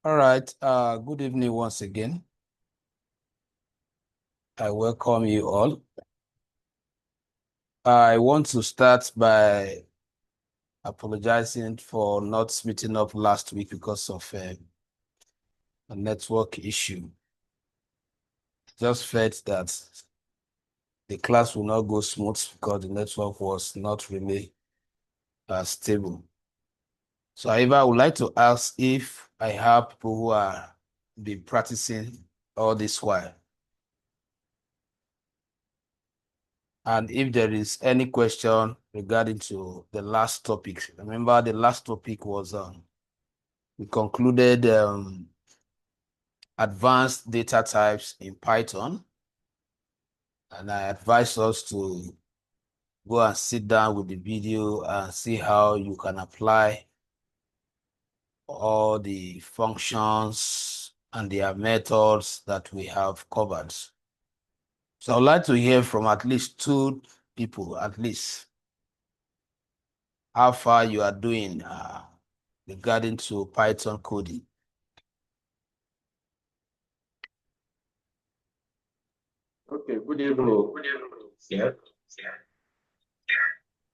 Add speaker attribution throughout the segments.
Speaker 1: All right. Good evening once again. I welcome you all. I want to start by apologizing for not meeting up last week because of a network issue. Just felt that the class will not go smooth because the network was not really stable. So, however, I would like to ask if I have people who are been practicing all this while. And if there is any question regarding to the last topic, remember the last topic was we concluded advanced data types in Python. And I advise us to go and sit down with the video and see how you can apply all the functions and their methods that we have covered. So I'd like to hear from at least two people, at least, how far you are doing regarding to Python coding.
Speaker 2: Okay, good evening. Yeah.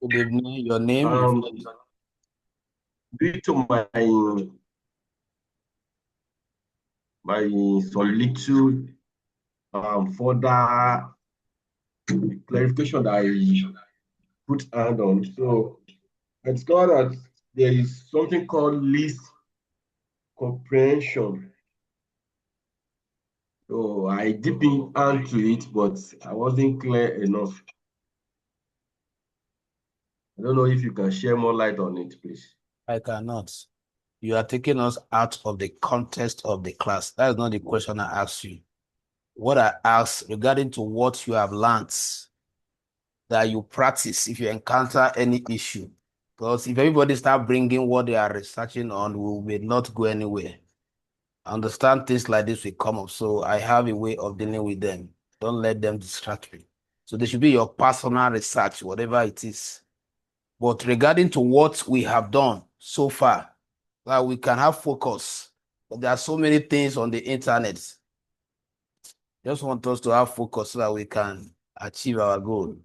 Speaker 1: Good evening. Your name?
Speaker 2: Due to my solitude, further clarification that I put hand on. So I discovered that there is something called least comprehension. So I dip into it, but I wasn't clear enough. I don't know if you can share more light on it, please.
Speaker 1: I cannot. You are taking us out of the context of the class. That is not the question I asked you. What I asked regarding to what you have learned that you practice if you encounter any issue. Because if everybody start bringing what they are researching on, we will not go anywhere. I understand things like this will come up. So I have a way of dealing with them. Don't let them distract you. So they should be your personal research, whatever it is. But regarding to what we have done so far, that we can have focus. But there are so many things on the internet. Just want us to have focus so that we can achieve our goal.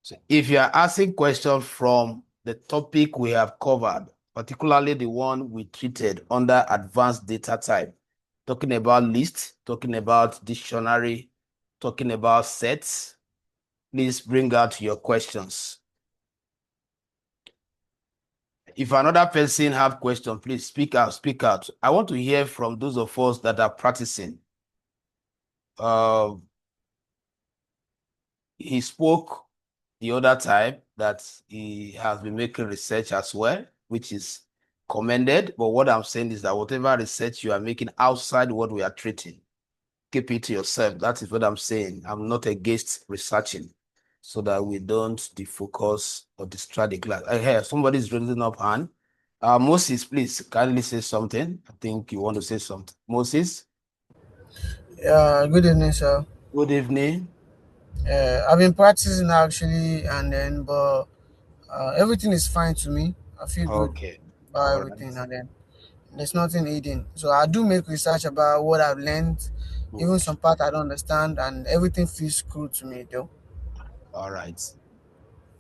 Speaker 1: So if you are asking questions from the topic we have covered, particularly the one we treated under advanced data type, talking about lists, talking about dictionary, talking about sets, please bring out your questions. If another person have question, please speak out, speak out. I want to hear from those of us that are practicing. He spoke the other time that he has been making research as well, which is commended. But what I'm saying is that whatever research you are making outside what we are treating, keep it to yourself. That is what I'm saying. I'm not against researching so that we don't defocus or distract the class. I hear somebody's raising up hand. Moses, please kindly say something. I think you want to say something. Moses,
Speaker 3: Yeah, good evening, sir.
Speaker 1: good evening.
Speaker 3: I've been practicing actually, and then, but everything is fine to me. I feel good
Speaker 1: Okay.
Speaker 3: about
Speaker 1: All right.
Speaker 3: everything, and then there's nothing hidden. So I do make research about what I've learned, even
Speaker 1: Good.
Speaker 3: some part I don't understand, and everything feels cool to me, though.
Speaker 1: All right.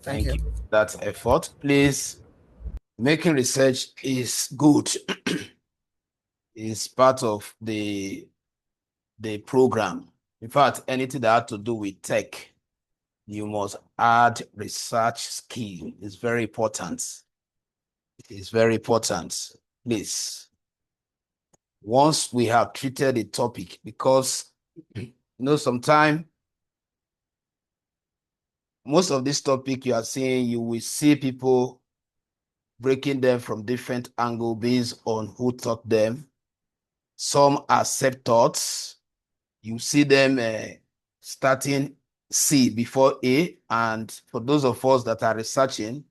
Speaker 3: Thank
Speaker 1: Thank
Speaker 3: you.
Speaker 1: you for that effort. Please, making research is good. It's part of the program. In fact, anything that has to do with tech, you must add research skill. It's very important. It's very important. Please, once we have treated the topic, because sometimes most of this topic you are seeing, you will see people breaking them from different angles based on who taught them. Some accept thoughts. You see them starting C before A. And for those of us that are researching,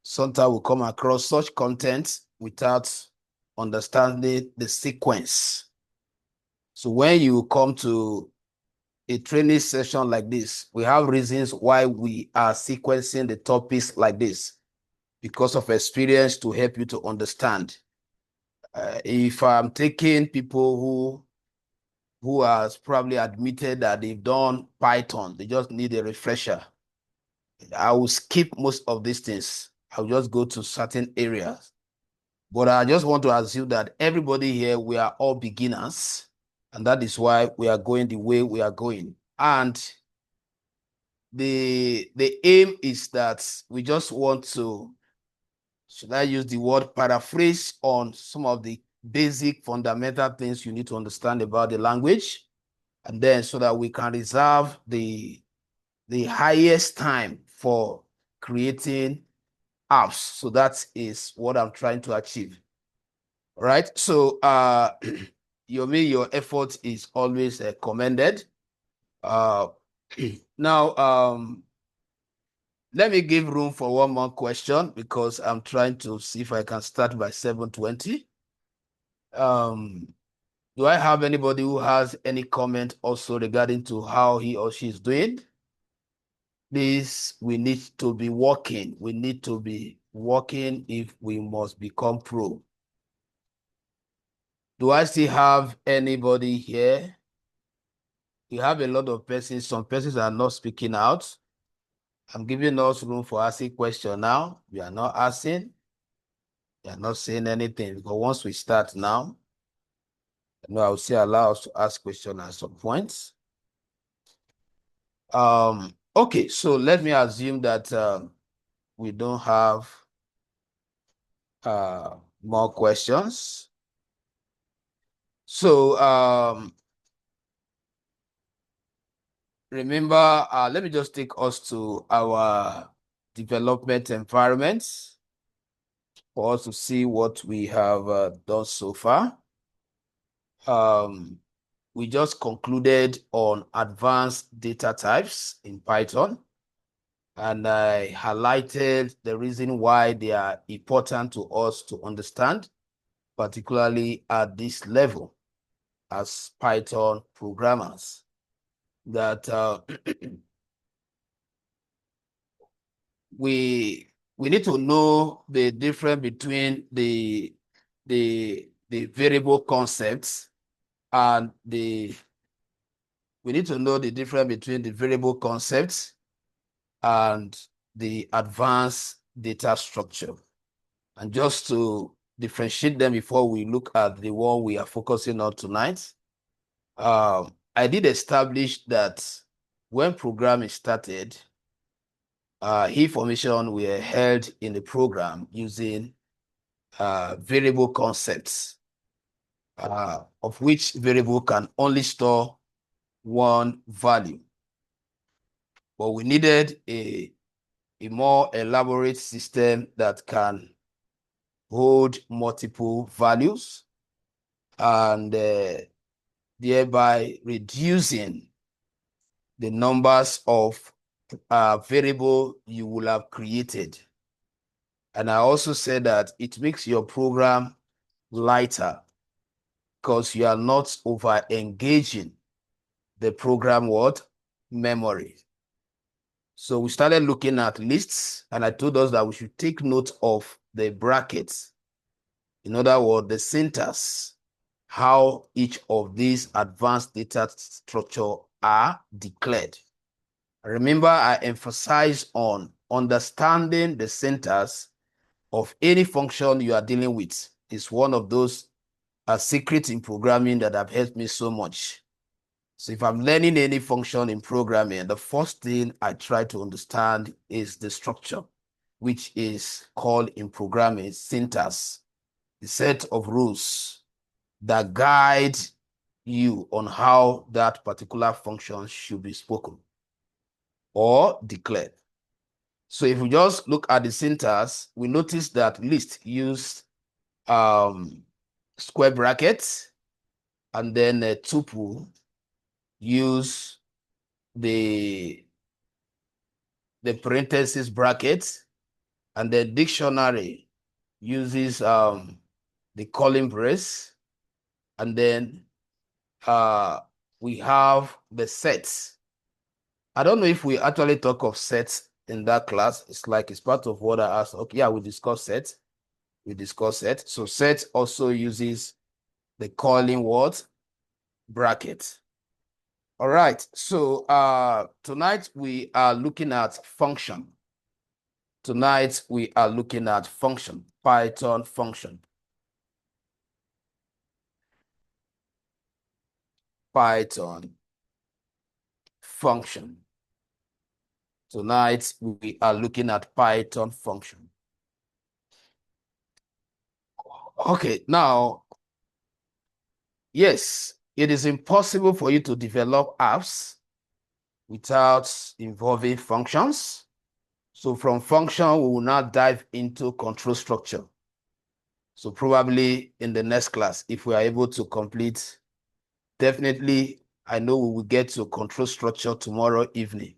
Speaker 1: sometimes we come across such content without understanding the sequence. So when you come to a training session like this, we have reasons why we are sequencing the topics like this because of experience to help you to understand. If I'm taking people who has probably admitted that they've done Python, they just need a refresher, I will skip most of these things. I'll just go to certain areas. But I just want to assume that everybody here, we are all beginners, and that is why we are going the way we are going. And the aim is that we just want to, should I use the word paraphrase on some of the basic fundamental things you need to understand about the language, and then so that we can reserve the highest time for creating apps. So that is what I'm trying to achieve. All right. So your effort is always commended. Now, let me give room for one more question because I'm trying to see if I can start by 7:20. Do I have anybody who has any comment also regarding to how he or she is doing? Please, we need to be working. We need to be working if we must become pro. Do I still have anybody here? You have a lot of persons. Some persons are not speaking out. I'm giving us room for asking question now. We are not asking. We are not saying anything. But once we start now, I will say allow us to ask question at some points. Okay, so let me assume that we don't have more questions. So remember, let me just take us to our development environments for us to see what we have done so far. We just concluded on advanced data types in Python, and I highlighted the reason why they are important to us to understand, particularly at this level as Python programmers, that we need to know the difference between the variable concepts and we need to know the difference between the variable concepts and the advanced data structure. And just to differentiate them before we look at the one we are focusing on tonight, I did establish that when programming started, information were held in the program using variable concepts, of which variable can only store one value. But we needed a more elaborate system that can hold multiple values and thereby reducing the numbers of variable you will have created. And I also said that it makes your program lighter because you are not over engaging the program memory. So we started looking at lists, and I told us that we should take note of the brackets. In other words, the syntax, how each of these advanced data structure are declared. Remember, I emphasize on understanding the syntax of any function you are dealing with. It's one of those secrets in programming that have helped me so much. So if I'm learning any function in programming, the first thing I try to understand is the structure, which is called in programming syntax, the set of rules that guide you on how that particular function should be spoken or declared. So if we just look at the syntax, we notice that list used square brackets, and then a tuple use the parenthesis brackets, and the dictionary uses the curly brace, and then we have the sets. I don't know if we actually talk of sets in that class. It's like it's part of what I asked. Okay, yeah, we discussed sets. We discussed set. So set also uses the calling word bracket. All right. So tonight we are looking at function. Tonight we are looking at function, Python function. Python function. Tonight we are looking at Python function. Okay, now, yes, it is impossible for you to develop apps without involving functions. So from function, we will now dive into control structure. So probably in the next class, if we are able to complete, definitely, I know we will get to control structure tomorrow evening.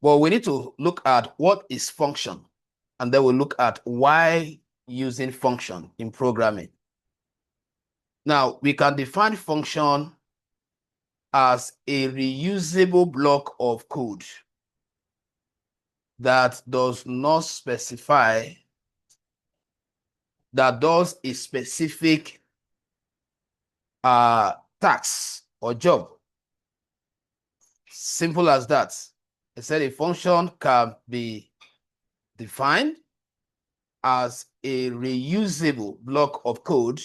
Speaker 1: But we need to look at what is function, and then we'll look at why using function in programming. Now, we can define function as a reusable block of code that does not specify, that does a specific task or job. Simple as that. I said a function can be defined as a reusable block of code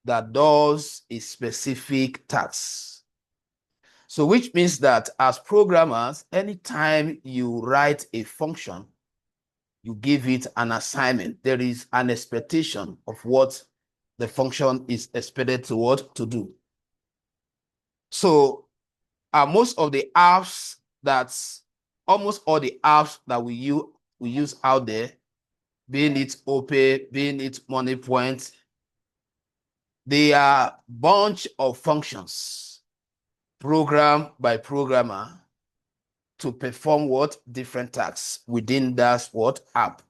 Speaker 1: that does a specific task. So which means that as programmers, anytime you write a function, you give it an assignment. There is an expectation of what the function is expected to do. So most of the apps almost all the apps that we use out there, being it OPay, being it MoneyPoint, they are bunch of functions programmed by programmer to perform what different tasks within that what app.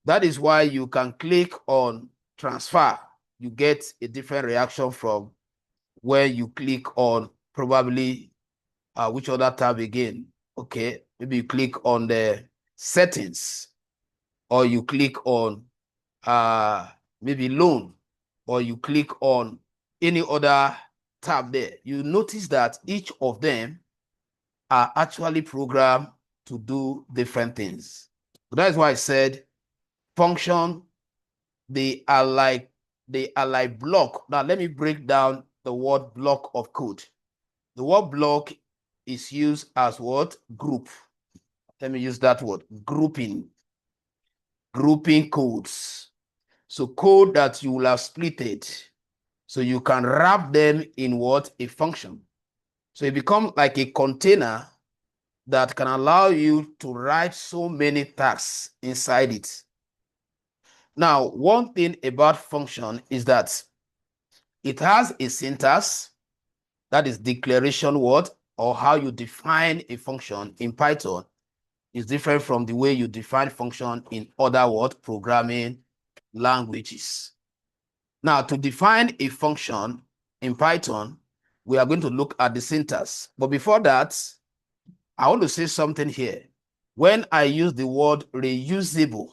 Speaker 1: That is why you can click on transfer. You get a different reaction from when you click on probably which other tab again? Okay, maybe you click on the settings, or you click on maybe loan, or you click on any other tab there. You notice that each of them are actually programmed to do different things. That's why I said function, they are like block. Now let me break down the word block of code. The word block is used as what? Group. Let me use that word, grouping codes. So code that you will have splitted, so you can wrap them in what? A function. So it becomes like a container that can allow you to write so many tasks inside it. Now, one thing about function is that it has a syntax, that is declaration word, or how you define a function in Python is different from the way you define function in other word programming languages. Now, to define a function in Python, we are going to look at the syntax. But before that, I want to say something here. When I use the word reusable,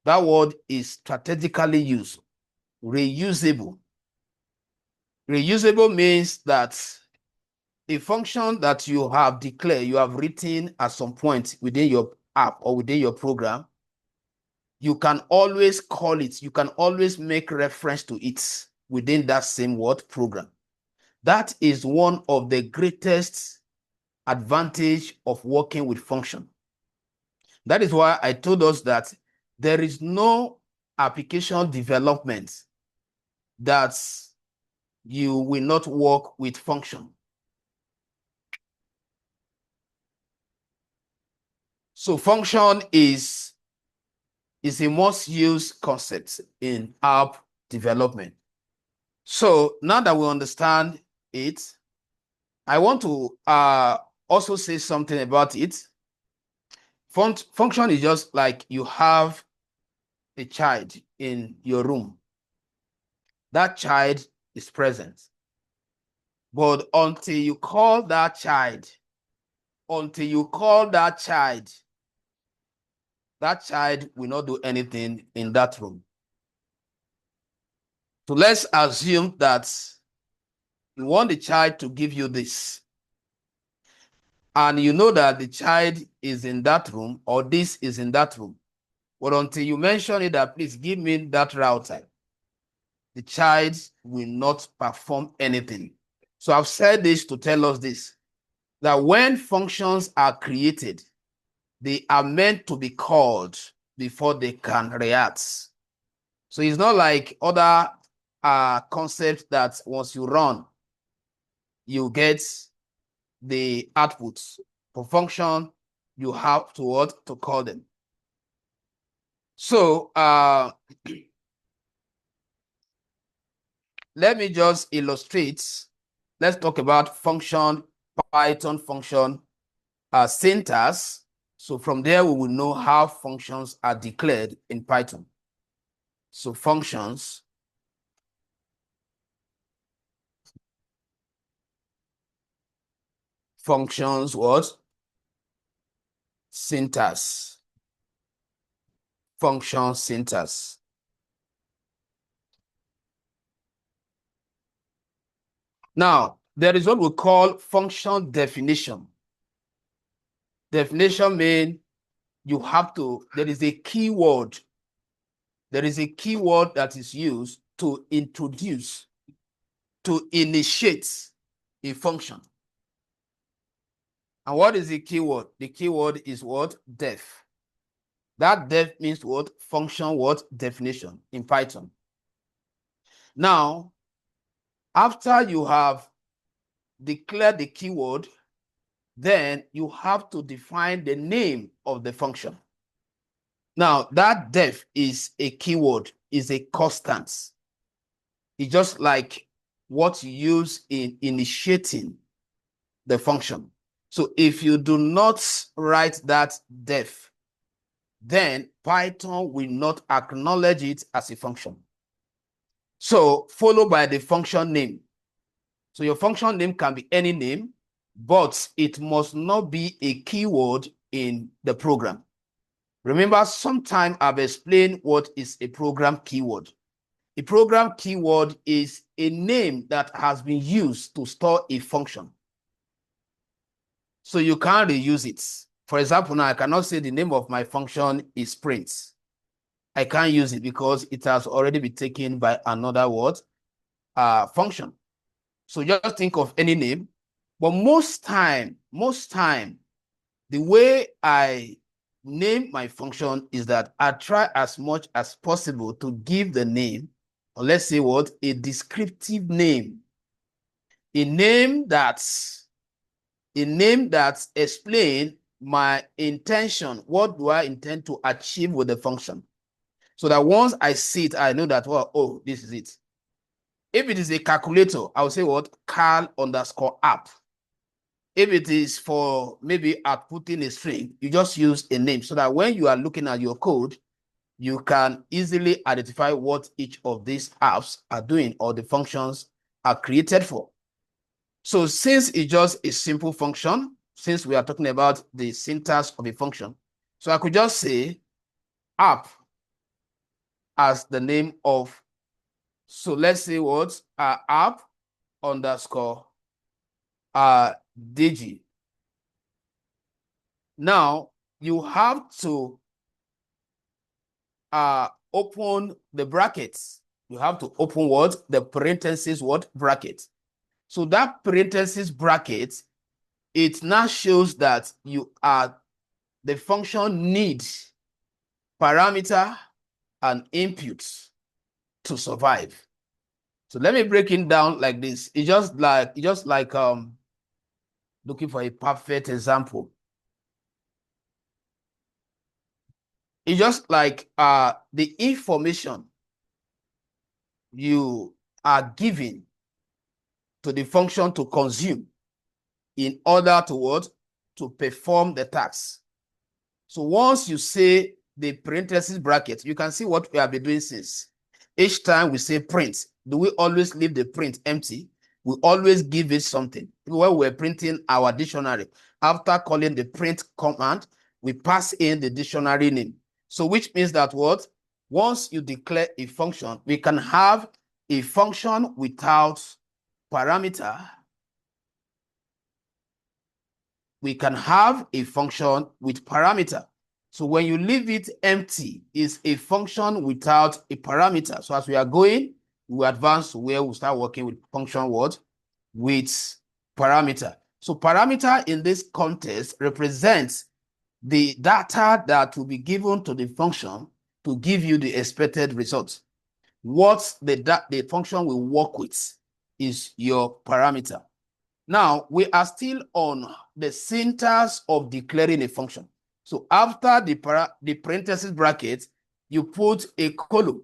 Speaker 1: that word is strategically used. Reusable. Reusable means that a function that you have declared, you have written at some point within your app or within your program, you can always call it, you can always make reference to it within that same word program. That is one of the greatest advantage of working with function. That is why I told us that there is no application development that you will not work with function. So function is a most used concept in app development. So now that we understand it, I want to also say something about it. Function is just like you have a child in your room. That child is present. But until you call that child, that child will not do anything in that room. So let's assume that you want the child to give you this, and you know that the child is in that room or this is in that room. But until you mention it that please give me that router, the child will not perform anything. So I've said this to tell us this, that when functions are created, they are meant to be called before they can react. So it's not like other concepts that once you run, you get the outputs. For function, you have to what to call them. So let me just illustrate. Let's talk about function, Python function syntax. So from there, we will know how functions are declared in Python. So functions. Functions what? Syntax. Function syntax. Now, there is what we call function definition. Definition means you have to, there is a keyword. There is a keyword that is used to introduce, to initiate a function. And what is the keyword? The keyword is what? Def. That def means what? Function what? Definition in Python. Now, after you have declared the keyword, then you have to define the name of the function. Now, that def is a keyword, is a constant. It's just like what you use in initiating the function. So if you do not write that def, then Python will not acknowledge it as a function. So followed by the function name. So your function name can be any name, but it must not be a keyword in the program. Remember, sometime I've explained what is a program keyword. A program keyword is a name that has been used to store a function. So you can't reuse it. For example, now I cannot say the name of my function is print. I can't use it because it has already been taken by another word, function. So just think of any name. But most time, the way I name my function is that I try as much as possible to give the name, or let's say what, a descriptive name, a name that explains my intention. What do I intend to achieve with the function? So that once I see it, I know that, well, oh, this is it. If it is a calculator, I will say what? cal_app. If it is for maybe outputting a string, you just use a name so that when you are looking at your code, you can easily identify what each of these apps are doing or the functions are created for. So since it's just a simple function, since we are talking about the syntax of a function, so I could just say app as the name of, so let's say what? App underscore digi. Now you have to open the brackets. You have to open what? The parentheses what? Bracket. So that parentheses bracket, it now shows that you are, the function needs parameter and inputs to survive. So let me break it down like this. It's just like looking for a perfect example. It's just like the information you are giving to the function to consume in order to what? To perform the task. So once you say the parentheses bracket, you can see what we have been doing since. Each time we say print, do we always leave the print empty? We always give it something. When we're printing our dictionary, after calling the print command, we pass in the dictionary name. So which means that what? Once you declare a function, we can have a function without parameter. We can have a function with parameter. So when you leave it empty, it's a function without a parameter. So as we are going, we advance to where we start working with function what? With parameter. So parameter in this context represents the data that will be given to the function to give you the expected result. What the function will work with is your parameter. Now, we are still on the syntax of declaring a function. So after the parenthesis bracket, you put a colon.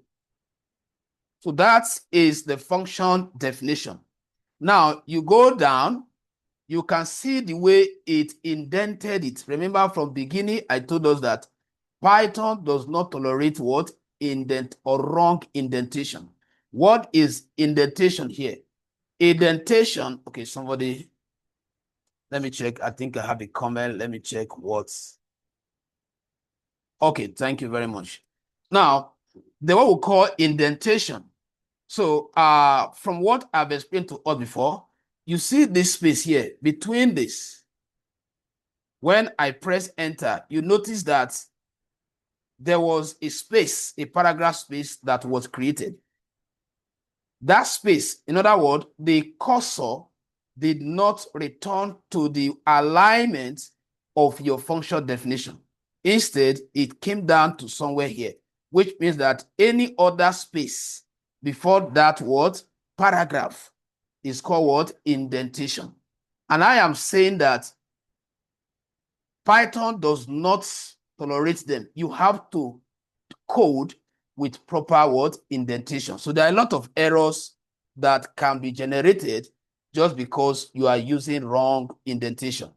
Speaker 1: So that is the function definition. Now, you go down, you can see the way it indented it. Remember from beginning, I told us that Python does not tolerate what? Indent or wrong indentation. What is indentation here? Indentation, okay, somebody, let me check. I think I have a comment. Let me check what's. Okay, thank you very much. Now, the what we call indentation. So from what I've explained to us before, you see this space here between this. When I press enter, you notice that there was a space, a paragraph space that was created. That space, in other words, the cursor did not return to the alignment of your function definition. Instead, it came down to somewhere here, which means that any other space before that word paragraph is called what? Indentation. And I am saying that Python does not tolerate them. You have to code with proper word indentation. So there are a lot of errors that can be generated just because you are using wrong indentation.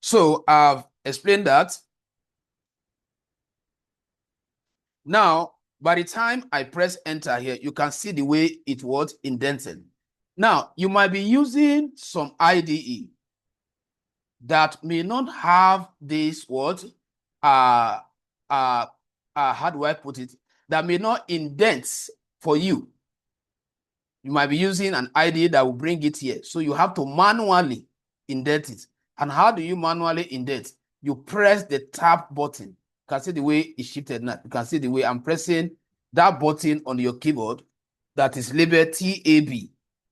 Speaker 1: So I've explained that. Now, by the time I press enter here, you can see the way it was indented. Now, you might be using some IDE that may not have this word, how do I put it? That may not indent for you. You might be using an IDE that will bring it here. So you have to manually indent it. And how do you manually indent? You press the tab button. You can see the way it's shifted now. You can see the way I'm pressing that button on your keyboard that is labeled TAB.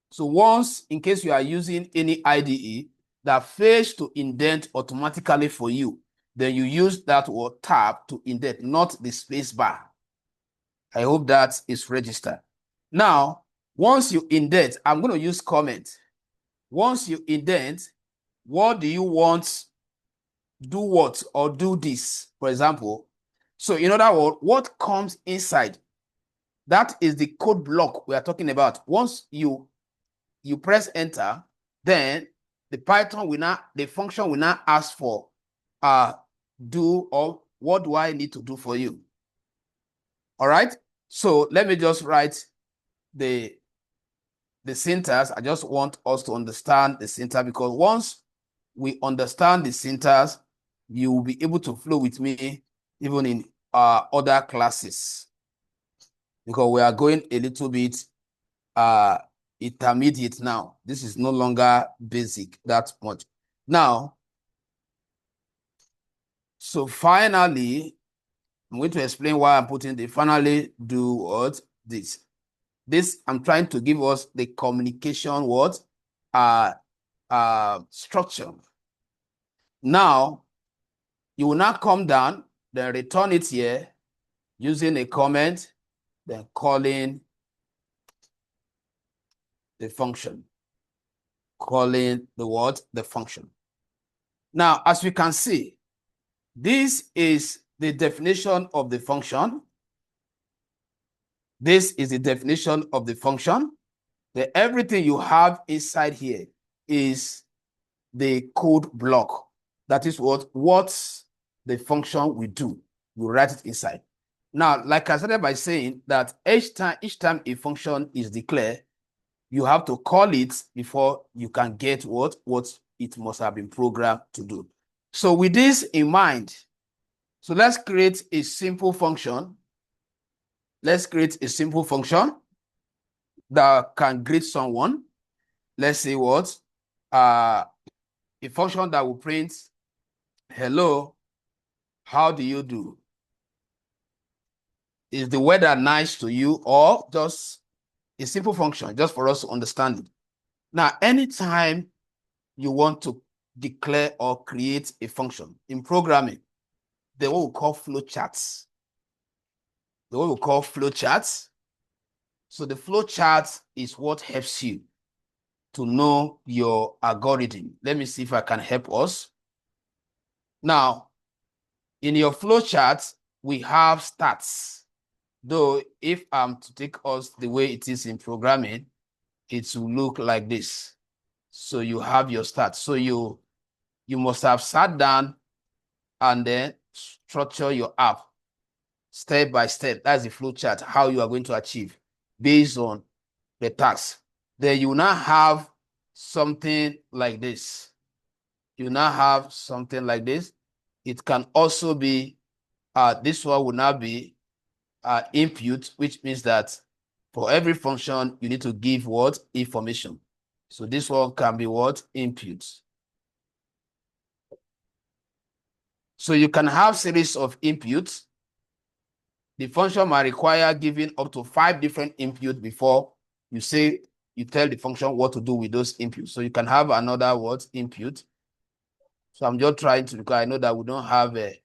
Speaker 1: So once, in case you are using any IDE that fails to indent automatically for you, then you use that word tab to indent, not the space bar. I hope that is registered. Now, once you indent, I'm going to use comment. Once you indent, what do you want? Do what or do this, for example. So in other words, what comes inside, that is the code block we are talking about. Once you press enter, then the Python will not, the function will not ask for do or what do I need to do for you. All right. So let me just write the syntax. I just want us to understand the syntax, because once we understand the syntax, you will be able to flow with me even in other classes, because we are going a little bit intermediate now. This is no longer basic that much. Now, so finally, I'm going to explain why I'm putting the finally do what this. This, I'm trying to give us the communication word structure. Now, you will not come down, then return it here using a comment, then calling the function. Calling the word, the function. Now, as we can see, this is the definition of the function. This is the definition of the function. Everything you have inside here is the code block. That is what the function will do. We write it inside. Now, like I started by saying that each time a function is declared, you have to call it before you can get what it must have been programmed to do. So with this in mind, so let's create a simple function. Let's create a simple function that can greet someone. Let's say what? A function that will print, hello, how do you do? Is the weather nice to you? Or just a simple function, just for us to understand it. Now, anytime you want to declare or create a function in programming, they will call flowcharts. The what we call flowcharts. So the flowchart is what helps you to know your algorithm. Let me see if I can help us. Now, in your flowchart, we have stats. Though if I'm to take us the way it is in programming, it will look like this. So you have your stats. So you must have sat down and then structure your app step by step. That's the flowchart, how you are going to achieve based on the task. Then you now have something like this. You now have something like this. It can also be, this one will now be input, which means that for every function, you need to give what? Information. So this one can be what? Input. So you can have series of inputs. The function might require giving up to 5 different inputs before you tell the function what to do with those inputs. So you can have another what? Input. So I'm just trying to, because I know that we don't have a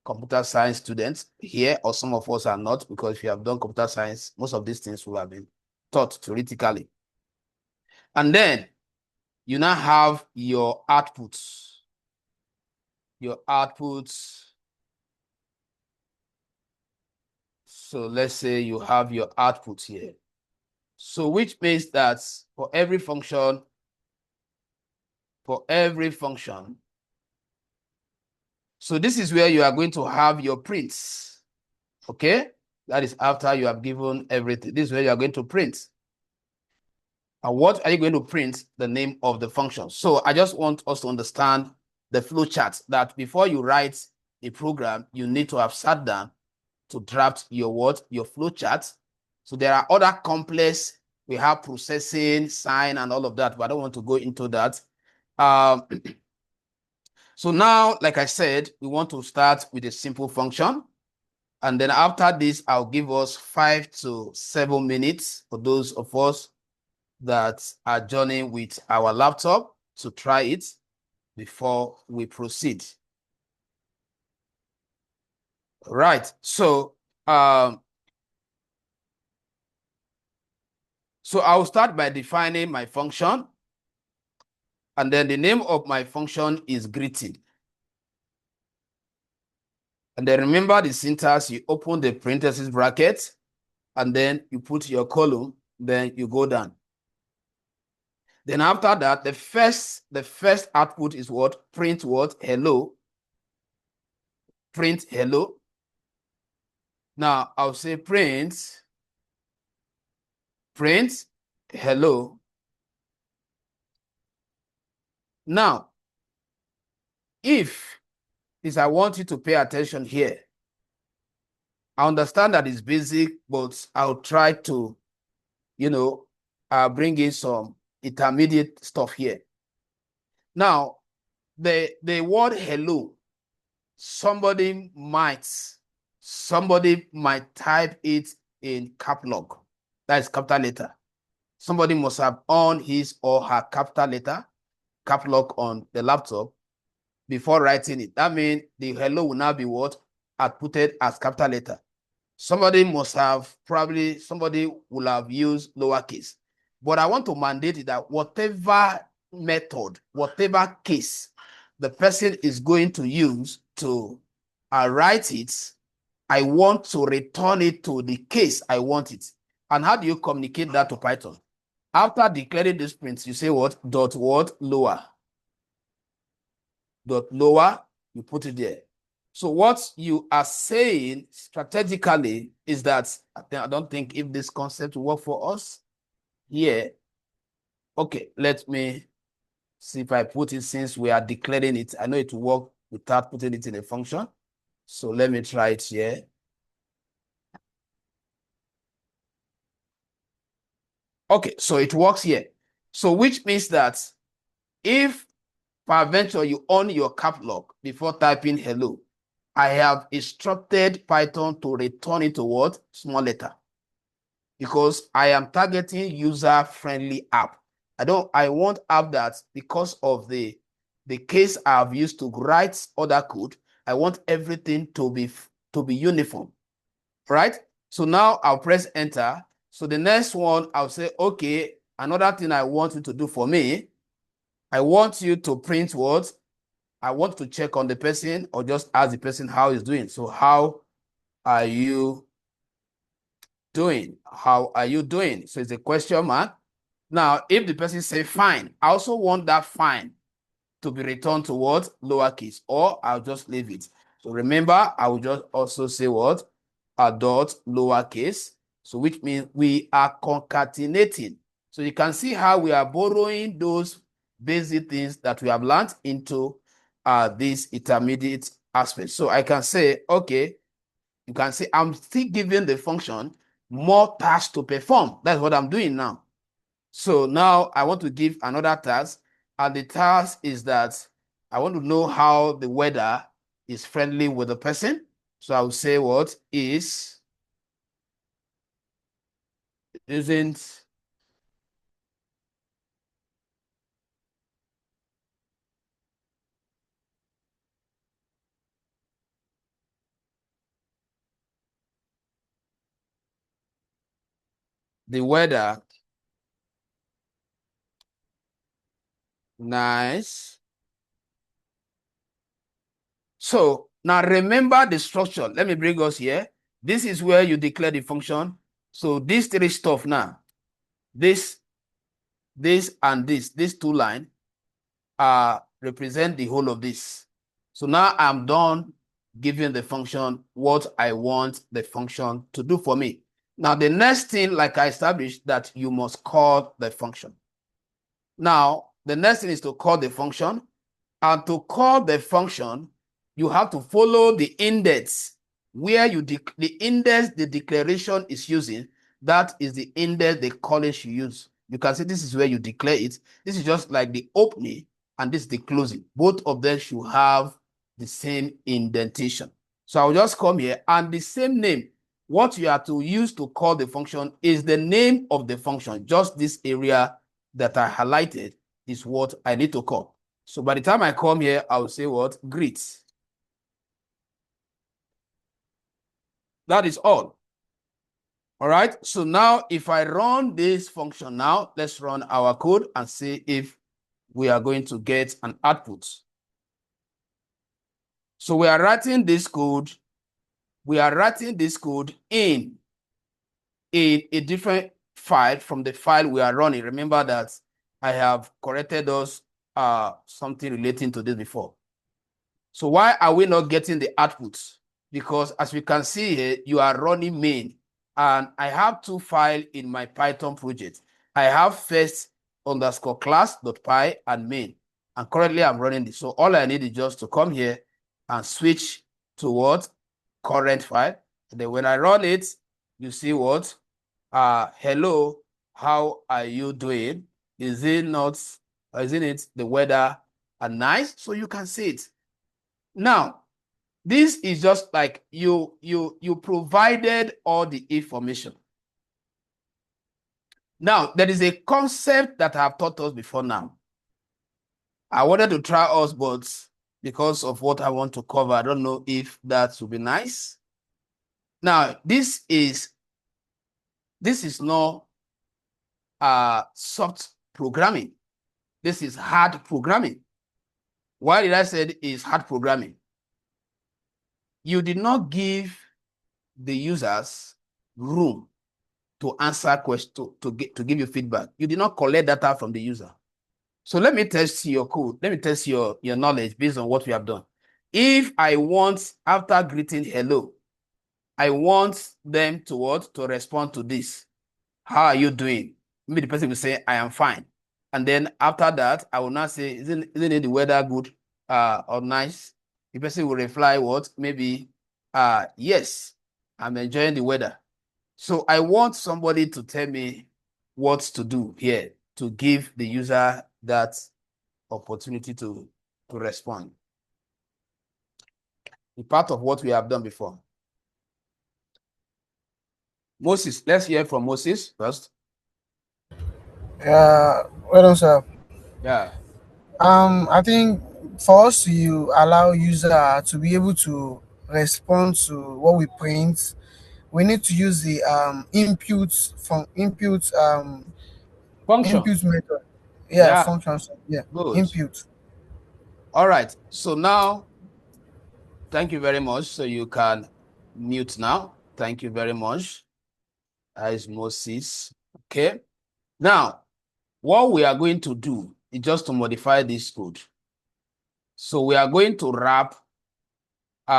Speaker 1: computer science students here, or some of us are not, because if you have done computer science, most of these things will have been taught theoretically. And then you now have your outputs. Your outputs. So let's say you have your output here. So which means that for every function, so this is where you are going to have your prints. Okay? That is after you have given everything. This is where you are going to print. And what are you going to print? The name of the function. So I just want us to understand the flow chart, that before you write a program, you need to have sat down to draft your what? Your flow chart. So there are other complex, we have processing, sign, and all of that, but I don't want to go into that. So now, like I said, we want to start with a simple function. And then after this, I'll give us 5 to 7 minutes for those of us that are joining with our laptop to try it before we proceed. Right. So I'll start by defining my function. And then the name of my function is greeting. And then remember the syntax, you open the parenthesis bracket, and then you put your column, then you go down. Then after that, the first output is what? Print what? Hello. Print hello. Now I'll say print hello. Now, if I want you to pay attention here, I understand that it's basic, but I'll try to, bring in some intermediate stuff here. Now, the word hello, somebody might type it in cap lock. That is capital letter. Somebody must have on his or her capital letter, cap lock on the laptop before writing it. That means the hello will now be what? Outputted as capital letter. Somebody will have used lowercase. But I want to mandate that whatever method, whatever case the person is going to use to write it, I want to return it to the case I want it. And how do you communicate that to Python? After declaring this print, you say what? Dot what? Lower. Dot lower, you put it there. So what you are saying strategically is that, I don't think if this concept will work for us here. Okay, let me see if I put it, since we are declaring it. I know it will work without putting it in a function. So let me try it here. Okay, so it works here. So which means that if peradventure you on your cap lock before typing hello, I have instructed Python to return it to what? Small letter. Because I am targeting user-friendly app. I want app that because of the case I've used to write other code, I want everything to be uniform. Right? So now I'll press enter. So the next one, I'll say, okay, another thing I want you to do for me, I want you to print what? I want to check on the person or just ask the person how he's doing. So how are you doing? How are you doing? So it's a question mark. Now, if the person say fine, I also want that fine to be returned to what? Lowercase, or I'll just leave it. So remember, I will just also say what? A dot lowercase. So which means we are concatenating. So you can see how we are borrowing those basic things that we have learned into this intermediate aspect. So I can say, okay, you can say I'm still giving the function more tasks to perform. That's what I'm doing now. So now I want to give another task, and the task is that I want to know how the weather is friendly with the person. So I will say what isn't the weather nice? So now remember the structure. Let me bring us here. This is where you declare the function. So these three stuff now, this and these two lines represent the whole of this. So now I'm done giving the function what I want the function to do for me. Now the next thing, like I established, that you must call the function. Now the next thing is to call the function, and to call the function, you have to follow the index where the index the declaration is using. That is the index the calling should use. You can see this is where you declare it. This is just like the opening and this is the closing. Both of them should have the same indentation. So I'll just come here, and the same name, what you have to use to call the function is the name of the function. Just this area that I highlighted is what I need to call. So by the time I come here, I'll say what? Greet. That is all. All right. So now if I run this function now, let's run our code and see if we are going to get an output. So we are writing this code. We are writing this code in a different file from the file we are running. Remember that I have corrected us something relating to this before. So why are we not getting the output? Because as we can see here, you are running main, and I have two files in my Python project. I have first underscore class.py and main, and currently I'm running this. So all I need is just to come here and switch to what? Current file. And then when I run it, you see what? Hello, how are you doing? Isn't it the weather nice? So you can see it. Now, this is just like you provided all the information. Now, there is a concept that I've taught us before now. I wanted to try us, but because of what I want to cover, I don't know if that would be nice. Now, this is not soft programming. This is hard programming. Why did I say it is hard programming? You did not give the users room to answer questions, to give you feedback. You did not collect data from the user. So let me test your code. Let me test your knowledge based on what we have done. If I want, after greeting hello, I want them to what? To respond to this. How are you doing? Maybe the person will say, I am fine. And then after that, I will not say, isn't it the weather good or nice? the person will reply what? Maybe, yes, I'm enjoying the weather. So I want somebody to tell me what to do here to give the user that opportunity to respond. The part of what we have done before. Moses, let's hear from Moses first.
Speaker 3: Well done, sir.
Speaker 1: Yeah.
Speaker 3: I think for us to allow user to be able to respond to what we print, we need to use the
Speaker 1: Function.
Speaker 3: input method. Yeah,
Speaker 1: Yeah,
Speaker 3: functions. Yeah,
Speaker 1: good.
Speaker 3: input.
Speaker 1: All right. So now, thank you very much. So you can mute now. Thank you very much. That is Moses. Okay. Now, what we are going to do is just to modify this code. So we are going to wrap, we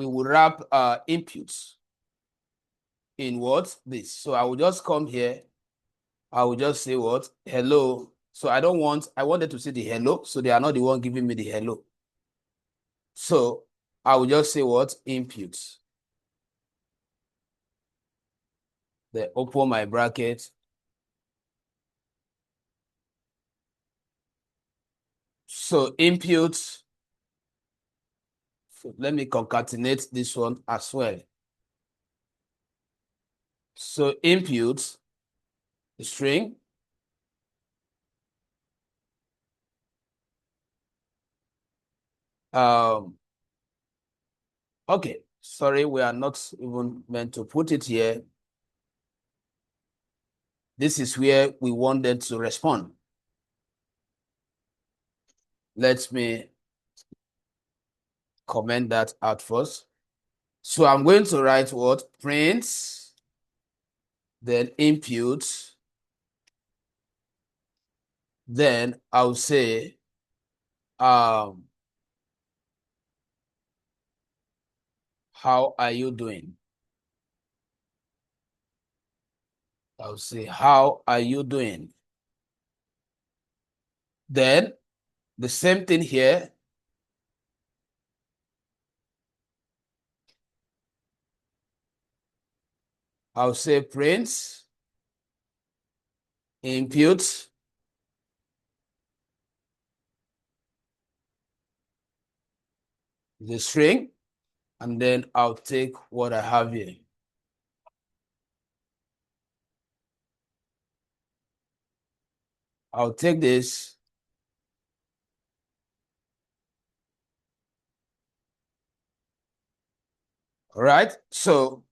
Speaker 1: will wrap inputs in what? This. So I will just come here. I will just say what? Hello. So I wanted to see the hello. So they are not the one giving me the hello. So I will just say what? Inputs. Then open my bracket. So inputs. So let me concatenate this one as well. So inputs, string. Okay, sorry, we are not even meant to put it here. This is where we want them to respond. Let me comment that out first. So I'm going to write what? Print, then input, then I'll say how are you doing? I'll say, how are you doing? Then the same thing here. I'll say print, input, the string, and then I'll take what I have here. I'll take this. All right. So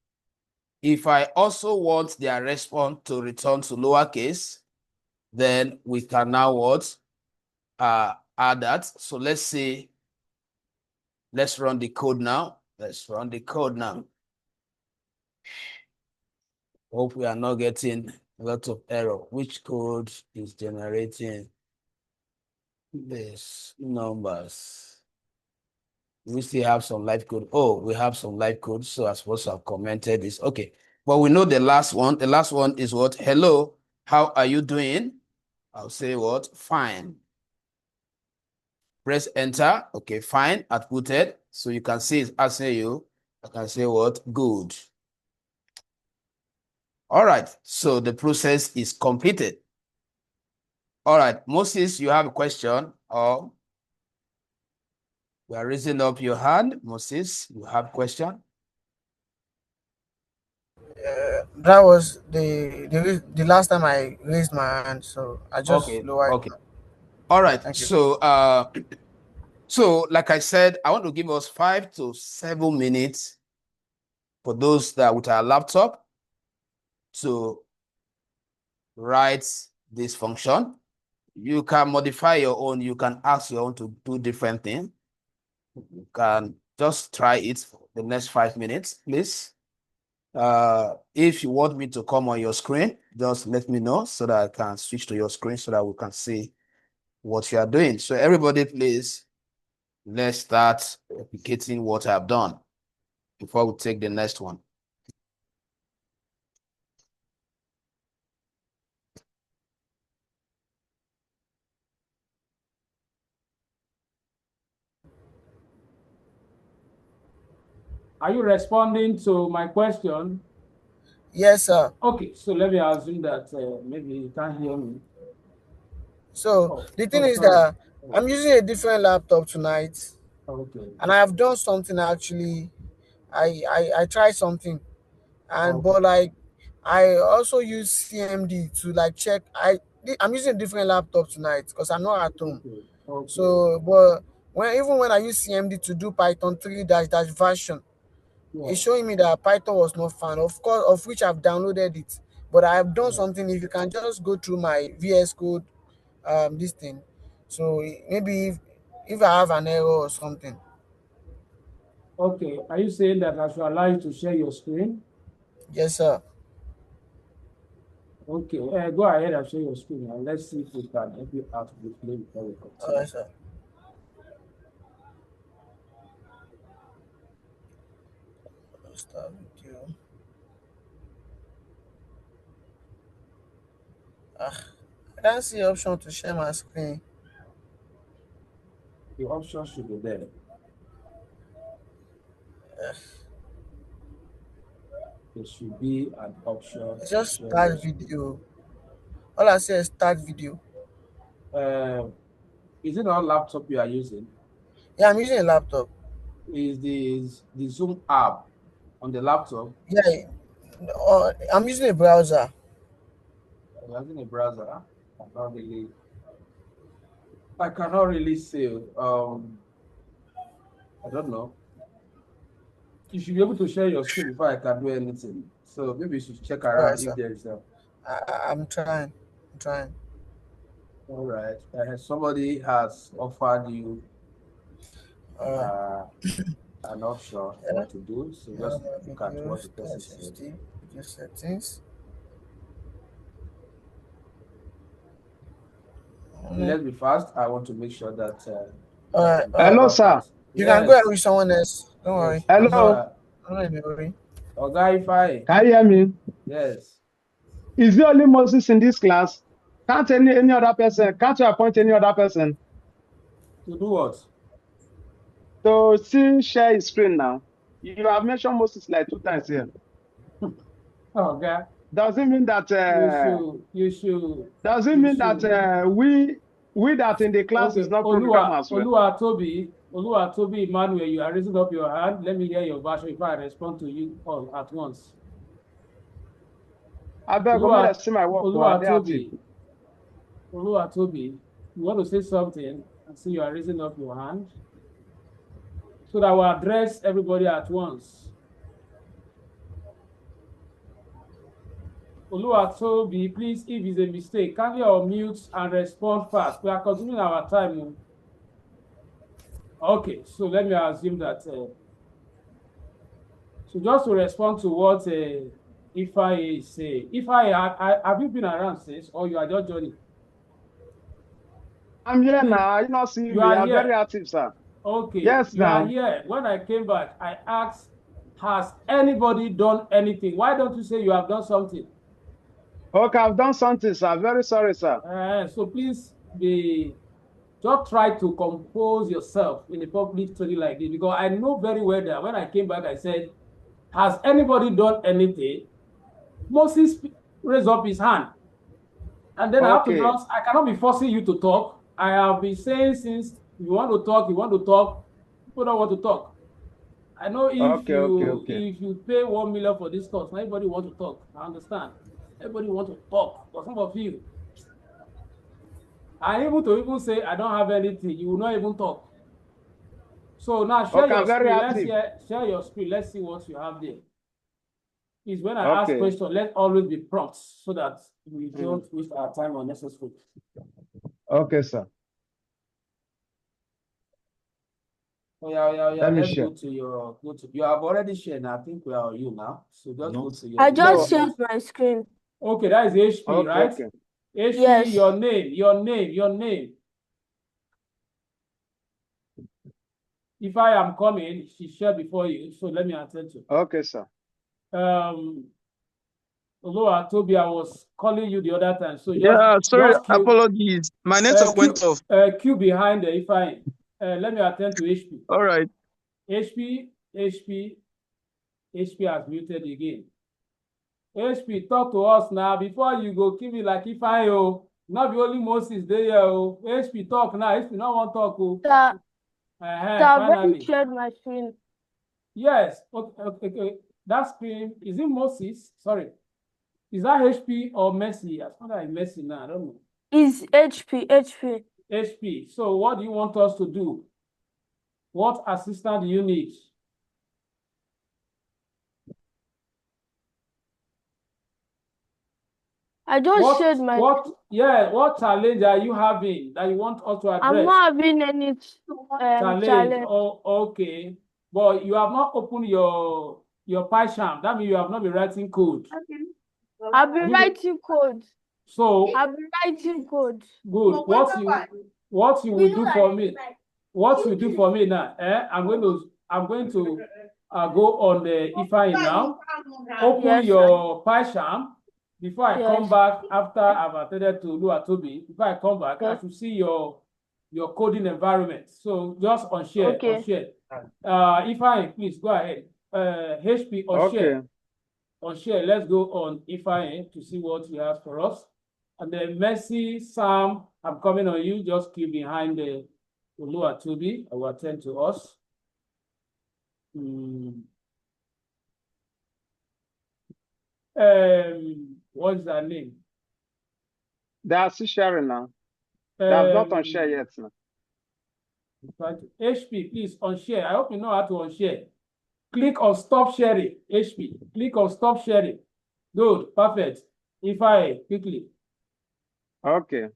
Speaker 1: if I also want their response to return to lowercase, then we can now what? Add that. So let's say, let's run the code now. Let's run the code now. Hope we are not getting a lot of error. Which code is generating these numbers? We still have some live code. Oh, we have some live code. So I'm supposed to have commented this. Okay. But we know the last one. The last one is what? Hello, how are you doing? I'll say what? Fine. Press enter. Okay, fine. Outputted. So you can see it's asking you. I can say what? Good. All right. So the process is completed. All right. Moses, you have a question? Or you are raising up your hand. Moses, you have a question?
Speaker 3: That was the last time I raised my hand, so I just
Speaker 1: Okay.
Speaker 3: lowered.
Speaker 1: Okay. All right.
Speaker 3: Thank you.
Speaker 1: So like I said, I want to give us 5 to 7 minutes for those that with our laptop to write this function. You can modify your own. You can ask your own to do different things. You can just try it for the next 5 minutes, please. If you want me to come on your screen, just let me know so that I can switch to your screen so that we can see what you are doing. So everybody, please, let's start replicating what I've done before we take the next one.
Speaker 4: Are you responding to my question?
Speaker 3: Yes, sir.
Speaker 4: Okay, so let me assume that maybe you can't hear me.
Speaker 3: So the thing is
Speaker 4: sorry.
Speaker 3: that I'm using a different laptop tonight,
Speaker 4: Okay.
Speaker 3: and I have done something actually. I tried something, and
Speaker 4: Okay.
Speaker 3: but like I also use CMD to like check. I'm using a different laptop tonight because I'm not at home.
Speaker 4: Okay. Okay.
Speaker 3: So, but even when I use CMD to do Python 3 dash dash version,
Speaker 4: Yeah.
Speaker 3: it's showing me that Python was not found. Of course, of which I've downloaded it, but I have done
Speaker 4: Yeah.
Speaker 3: something. If you can just go through my VS Code, this thing. So maybe if I have an error or something.
Speaker 4: Okay. Are you saying that I should allow you to share your screen?
Speaker 3: Yes, sir.
Speaker 4: Okay. Go ahead and share your screen, and let's see if we can help you out with the play before we
Speaker 3: All
Speaker 4: continue.
Speaker 3: right, sir. Start video. I can't see option to share my screen.
Speaker 4: The option should be there. There should be an option.
Speaker 3: It's just start video. All I see is start video.
Speaker 4: Is it on laptop you are using?
Speaker 3: Yeah, I'm using a laptop.
Speaker 4: Is the Zoom app on the laptop?
Speaker 3: Yeah, I'm using a browser.
Speaker 4: You're using a browser. I cannot really say. I don't know. You should be able to share your screen before I can do anything. So maybe you should check
Speaker 3: All
Speaker 4: around
Speaker 3: right,
Speaker 4: if
Speaker 3: sir.
Speaker 4: there is a.
Speaker 3: I'm trying. I'm trying.
Speaker 4: All right. Somebody has offered you
Speaker 3: All right.
Speaker 4: an option what to do. So just look at what the person said.
Speaker 3: Video settings.
Speaker 4: Let's be fast. I want to make sure that.
Speaker 3: All right.
Speaker 5: Hello, sir.
Speaker 3: You can go ahead with someone else. Don't worry.
Speaker 5: Hello.
Speaker 3: I'm not in a hurry.
Speaker 4: Okay, fine.
Speaker 5: Can you hear me?
Speaker 4: Yes.
Speaker 5: Is there only Moses in this class? Can't any other person? Can't you appoint any other person?
Speaker 4: To do what?
Speaker 5: To see share his screen now. You have mentioned Moses like 2 times here.
Speaker 4: Okay.
Speaker 5: Does it mean that
Speaker 4: you should
Speaker 5: does it mean that we that in the class is not program as well?
Speaker 4: Oluwatobi Emmanuel, you are raising up your hand. Let me hear your version if I respond to you all at once.
Speaker 5: I beg you, see my work.
Speaker 4: Oluwatobi, you want to say something? I see you are raising up your hand. So that we'll address everybody at once. Oluwatobi, please, if it's a mistake, kindly unmute and respond fast. We are consuming our time. Okay, so let me assume that. So just to respond to what Ifeanyi is saying, Ifeanyi, have you been around since, or you are just joining?
Speaker 5: I'm here now. You not see me. You are very active, sir.
Speaker 4: Okay.
Speaker 5: Yes,
Speaker 4: you are here. When I came back, I asked, has anybody done anything? Why don't you say you have done something?
Speaker 5: Okay, I've done something, sir. Very sorry, sir.
Speaker 4: So please just try to compose yourself in a public study like this, because I know very well that when I came back, I said, has anybody done anything? Moses raised up his hand. And then I cannot be forcing you to talk. I have been saying since you want to talk, people don't want to talk. I know if you pay 1 million for this course, everybody want to talk. I understand. Everybody want to talk, but some of you are able to even say, I don't have anything. You will not even talk. So now share your screen. Share your screen. Let's see what you have there. Is when I ask questions, let's always be prompt so that we don't waste our time unnecessarily.
Speaker 5: Okay, sir.
Speaker 4: Oh, yeah. Let's go to your. You have already shared. I think we are you now. So just go to your.
Speaker 6: I just shared my screen.
Speaker 4: Okay, that is HP, right?
Speaker 5: Okay.
Speaker 4: HP,
Speaker 6: yes.
Speaker 4: Your name. If I am coming, she shared before you, so let me attend to.
Speaker 5: Okay, sir.
Speaker 4: Oluwatobi, I was calling you the other time, so
Speaker 7: sorry, apologies. My network went off.
Speaker 4: Q behind the if I let me attend to HP.
Speaker 7: All right.
Speaker 4: HP. HP has muted again. HP, talk to us now before you go keep me like if I not be only Moses there. HP, talk now. HP, no one talk.
Speaker 6: Sir, I've already
Speaker 4: Finally.
Speaker 6: shared my screen.
Speaker 4: Yes. Okay. That screen, is it Moses? Sorry. Is that HP or Messi? I thought that is Messi now. I don't know.
Speaker 6: It's HP.
Speaker 4: HP. So what do you want us to do? What assistance do you need?
Speaker 6: I just shared my.
Speaker 4: What challenge are you having that you want us to address?
Speaker 6: I'm not having any challenge.
Speaker 4: Oh, okay. But you have not opened your PyCharm. That means you have not been writing code.
Speaker 6: I've been writing code.
Speaker 4: So
Speaker 6: I've been writing code.
Speaker 4: Good. What you will do for me? What you do for me now? I'm going to go on the Ifeanyi now. Open your PyCharm. Before I come back, after I've attended to Oluwatobi, before I come back, I should see your coding environment. So just on share.
Speaker 6: Okay.
Speaker 4: On share. Ifeanyi, please go ahead. HP on share. On share. Let's go on Ifeanyi to see what you have for us. And then Messi, Sam, I'm coming on you. Just keep behind the Oluwatobi. I will attend to us. What's that name?
Speaker 5: They are still sharing now. They have not on share yet now.
Speaker 4: HP, please on share. I hope you know how to on share. Click on stop sharing. HP. Click on stop sharing. Good. Perfect. Ifeanyi, quickly.
Speaker 5: Okay.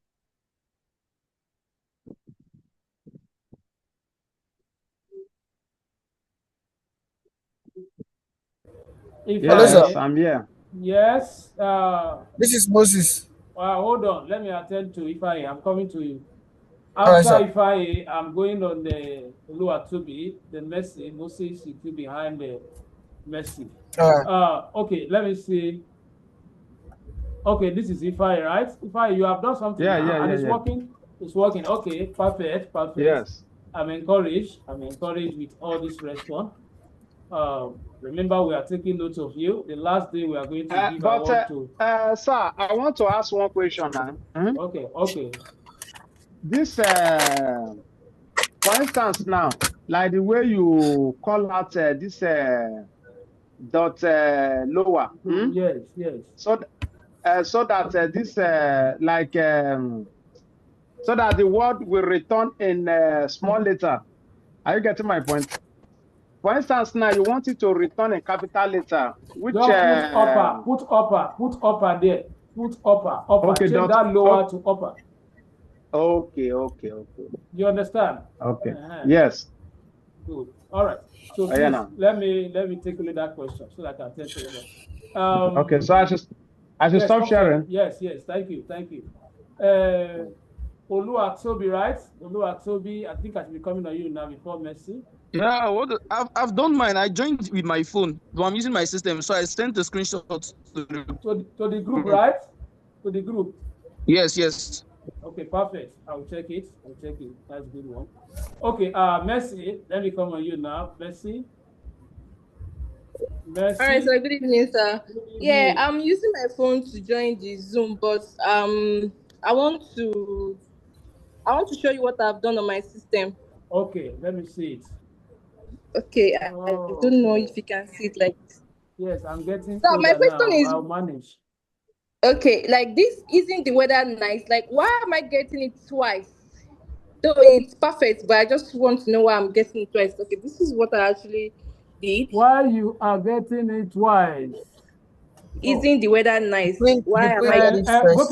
Speaker 5: Yes, I'm here.
Speaker 4: Yes.
Speaker 3: This is Moses.
Speaker 4: Hold on. Let me attend to Ifeanyi. I'm coming to you. After Ifeanyi, I'm going on the Oluwatobi, the Messi. Moses, you keep behind the Messi. Okay, let me see. Okay, this is Ifeanyi, right? Ifeanyi, you have done something now, and it's working. It's working. Okay, perfect.
Speaker 5: Yes.
Speaker 4: I'm encouraged with all this response. Remember, we are taking notes of you. The last day we are going to give award to.
Speaker 5: Sir, I want to ask one question now.
Speaker 4: Okay.
Speaker 5: This, for instance, now, like the way you call out this dot lower.
Speaker 4: Yes.
Speaker 5: So that this so that the word will return in small letter. Are you getting my point? For instance, now you want it to return a capital letter, which
Speaker 4: put upper there. Put upper. Okay, change that lower to upper.
Speaker 5: Okay.
Speaker 4: You understand?
Speaker 5: Okay. Yes.
Speaker 4: Good. All right. So please, let me take a look at that question so that I can tell you.
Speaker 5: Okay. So I should stop sharing.
Speaker 4: Yes. Thank you. Oluwatobi, right? Oluwatobi, I think I should be coming on you now before Messi.
Speaker 7: Yeah, I've done mine. I joined with my phone, but I'm using my system, so I sent a screenshot
Speaker 4: to the group, right? To the group.
Speaker 7: Yes.
Speaker 4: Okay, perfect. I'll check it. That's a good one. Okay, Messi, let me come on you now. Messi.
Speaker 8: All right, so good evening, sir. Yeah, I'm using my phone to join the Zoom, but I want to show you what I've done on my system.
Speaker 4: Okay, let me see it.
Speaker 8: Okay, I don't know if you can see it like this.
Speaker 4: Yes, I'm getting.
Speaker 8: So my question is,
Speaker 4: I'll manage.
Speaker 8: Okay, like this, isn't the weather nice? Like, why am I getting it twice? Though it's perfect, but I just want to know why I'm getting it twice. Okay, this is what I actually did.
Speaker 4: Why you are getting it twice?
Speaker 8: Isn't the weather nice? Why am I getting it
Speaker 4: twice? Go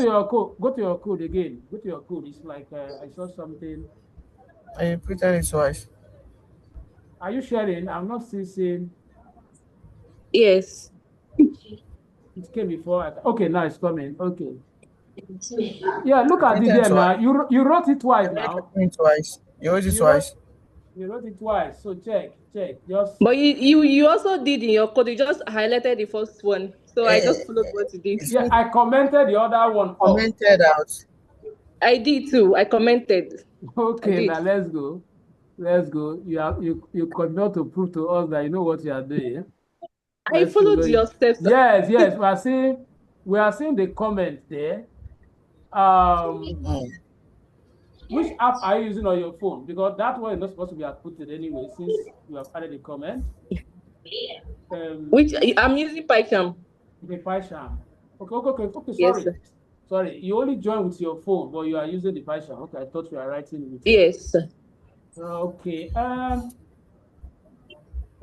Speaker 4: to your code again. Go to your code. It's like I saw something.
Speaker 3: I printed it twice.
Speaker 4: Are you sharing? I'm not seeing.
Speaker 8: Yes.
Speaker 4: It came before. Okay, now it's coming. Okay. Yeah, look at it there now. You wrote it twice now.
Speaker 3: Twice. You wrote it twice.
Speaker 4: You wrote it twice. So check. Just.
Speaker 8: But you also did in your code. You just highlighted the first one. So I just followed what you did.
Speaker 4: Yeah, I commented the other one.
Speaker 3: Commented out.
Speaker 8: I did too. I commented.
Speaker 4: Okay, now let's go. You continue to prove to us that you know what you are doing.
Speaker 8: I
Speaker 4: Let's see
Speaker 8: followed
Speaker 4: where
Speaker 8: your steps.
Speaker 4: Yes, yes, we are seeing the comment there. Which app are you using on your phone? Because that one is not supposed to be outputted anyway, since you have added a comment.
Speaker 8: Which I'm using PyCharm.
Speaker 4: Okay, PyCharm. Okay,
Speaker 8: Yes,
Speaker 4: sorry.
Speaker 8: sir.
Speaker 4: Sorry, you only join with your phone, but you are using the PyCharm. Okay, I thought you were writing with
Speaker 8: Yes, sir.
Speaker 4: Okay.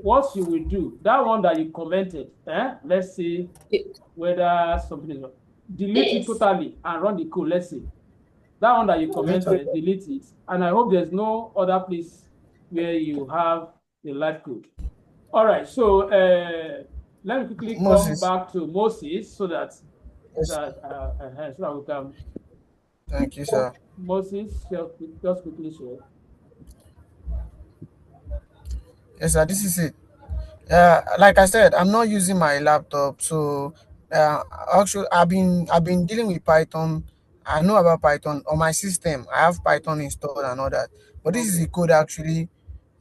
Speaker 4: What you will do, that one that you commented, let's see whether something is wrong. Delete it totally and run the code. Let's see. That one that you commented, delete it. And I hope there's no other place where you have the live code. All right, so let me quickly come back to Moses so that so that we can.
Speaker 3: Thank you, sir.
Speaker 4: Moses, just quickly share.
Speaker 3: Yes, sir. This is it. Like I said, I'm not using my laptop, so actually I've been dealing with Python. I know about Python on my system. I have Python installed and all that. But this is the code actually,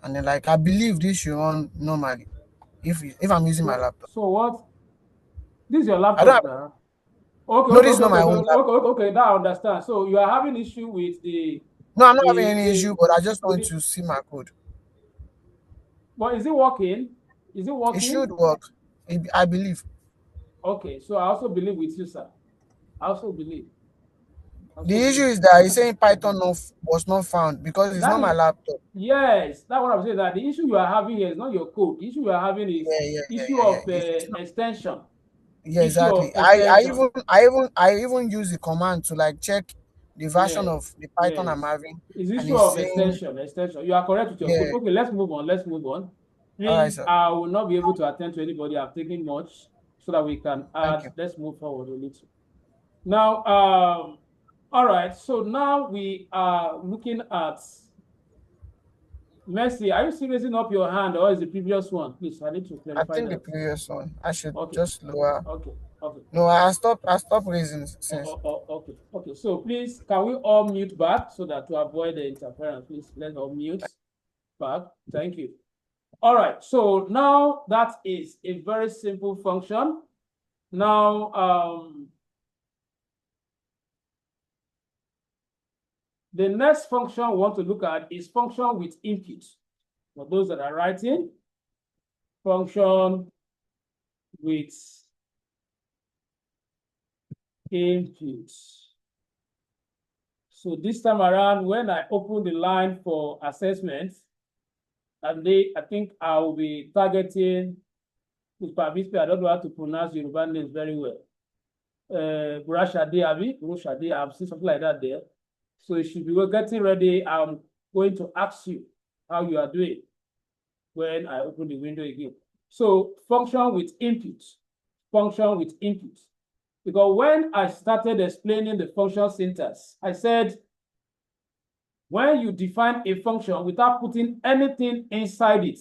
Speaker 3: and then like I believe this should run normally if I'm using my laptop.
Speaker 4: So what? This is your laptop now. Okay,
Speaker 3: no, this is not my own laptop.
Speaker 4: Okay, now I understand. So you are having issue with the.
Speaker 3: No, I'm not having any issue, but I just want to see my code.
Speaker 4: But is it working? Is it working?
Speaker 3: It should work. I believe.
Speaker 4: Okay, so I also believe with you, sir. I also believe.
Speaker 3: The issue is that he's saying Python was not found because it's not my laptop.
Speaker 4: Yes, that's what I'm saying. That the issue you are having here is not your code. The issue you are having is issue of extension.
Speaker 3: Yeah, exactly. I even use the command to like check the version of the Python I'm having.
Speaker 4: It's issue of extension. You are correct with your code. Okay, let's move on. Please, I will not be able to attend to anybody. I've taken much so that we can add. Let's move forward a little. Now, all right. So now we are looking at. Mercy, are you still raising up your hand or is the previous one? Please, I need to clarify.
Speaker 3: I think
Speaker 4: that.
Speaker 3: the previous one. I should just lower.
Speaker 4: Okay.
Speaker 3: No, I stopped raising since.
Speaker 4: Okay. So please, can we all mute back so that to avoid the interference? Please, let's all mute back. Thank you. All right. So now that is a very simple function. Now, the next function we want to look at is function with input. For those that are writing, function with input. So this time around, when I open the line for assessment, and I think I will be targeting Bispe. I don't know how to pronounce Yoruba names very well. Burashade, I've seen something like that there. So you should be getting ready. I'm going to ask you how you are doing when I open the window again. So function with input. Because when I started explaining the function syntax, I said, when you define a function without putting anything inside it,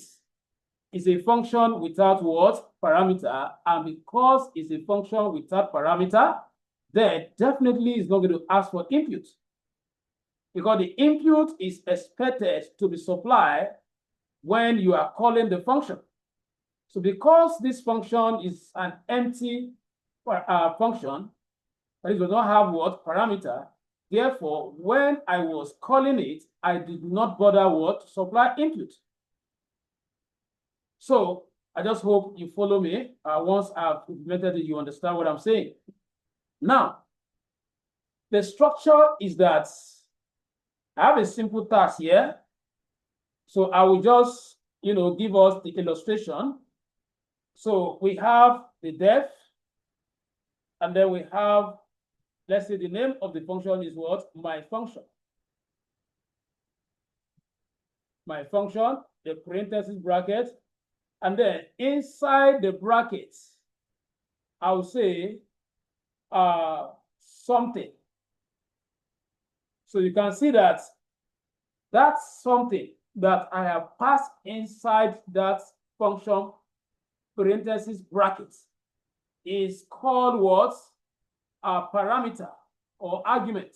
Speaker 4: it's a function without what? Parameter. And because it's a function without parameter, then definitely it's not going to ask for input. Because the input is expected to be supplied when you are calling the function. So because this function is an empty function, but it does not have what? Parameter. Therefore, when I was calling it, I did not bother what? To supply input. So I just hope you follow me. Once I've implemented it, you understand what I'm saying. Now, the structure is that I have a simple task here. So I will just, give us the illustration. So we have the def, and then we have, let's say the name of the function is what? My function. My function, the parenthesis bracket, and then inside the brackets, I will say something. So you can see that that's something that I have passed inside that function parenthesis brackets is called what? A parameter or argument.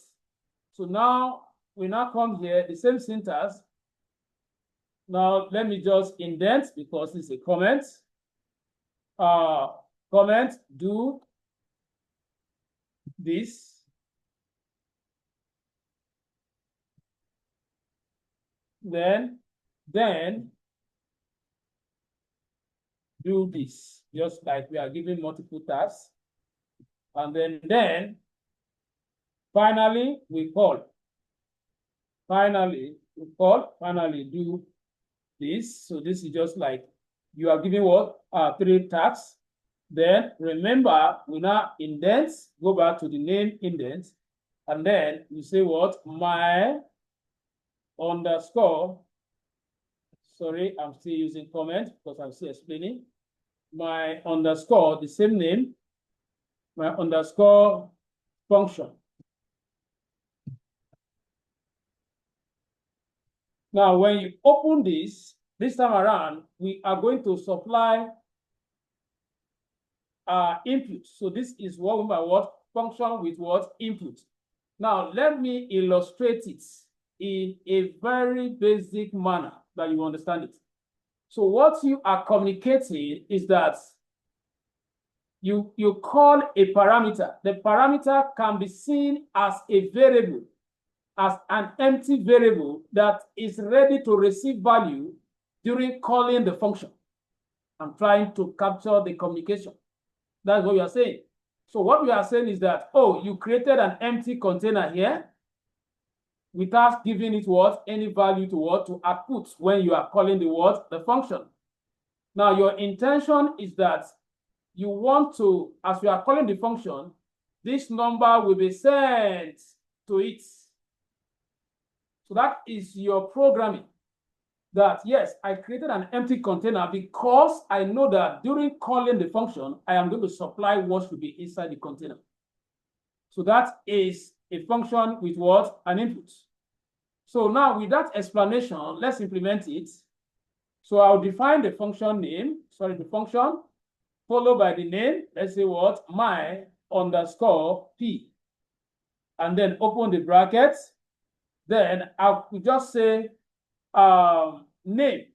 Speaker 4: So now we come here, the same syntax. Now let me just indent because it's a comment. comment, do this. Then do this, just like we are giving multiple tasks. And then finally we call. Finally do this. So this is just like you are giving what? 3 tasks. Then remember, we now indent, go back to the name indent, and then you say what? My underscore, sorry, I'm still using comment because I'm still explaining. My underscore, the same name, my underscore function. Now, when you open this time around, we are going to supply input. So this is what we mean by what? Function with what? Input. Now, let me illustrate it in a very basic manner that you understand it. So what you are communicating is that you call a parameter. The parameter can be seen as a variable, as an empty variable that is ready to receive value during calling the function. I'm trying to capture the communication. That's what we are saying. So what we are saying is that, oh, you created an empty container here without giving it what? Any value to what? To output when you are calling the what? The function. Now, your intention is that you want to, as you are calling the function, this number will be sent to it. So that is your programming. That, yes, I created an empty container because I know that during calling the function, I am going to supply what should be inside the container. So that is a function with what? An input. So now with that explanation, let's implement it. So I'll define the function name, sorry, the function, followed by the name, let's say what? My underscore P. And then open the brackets. Then I could just say name.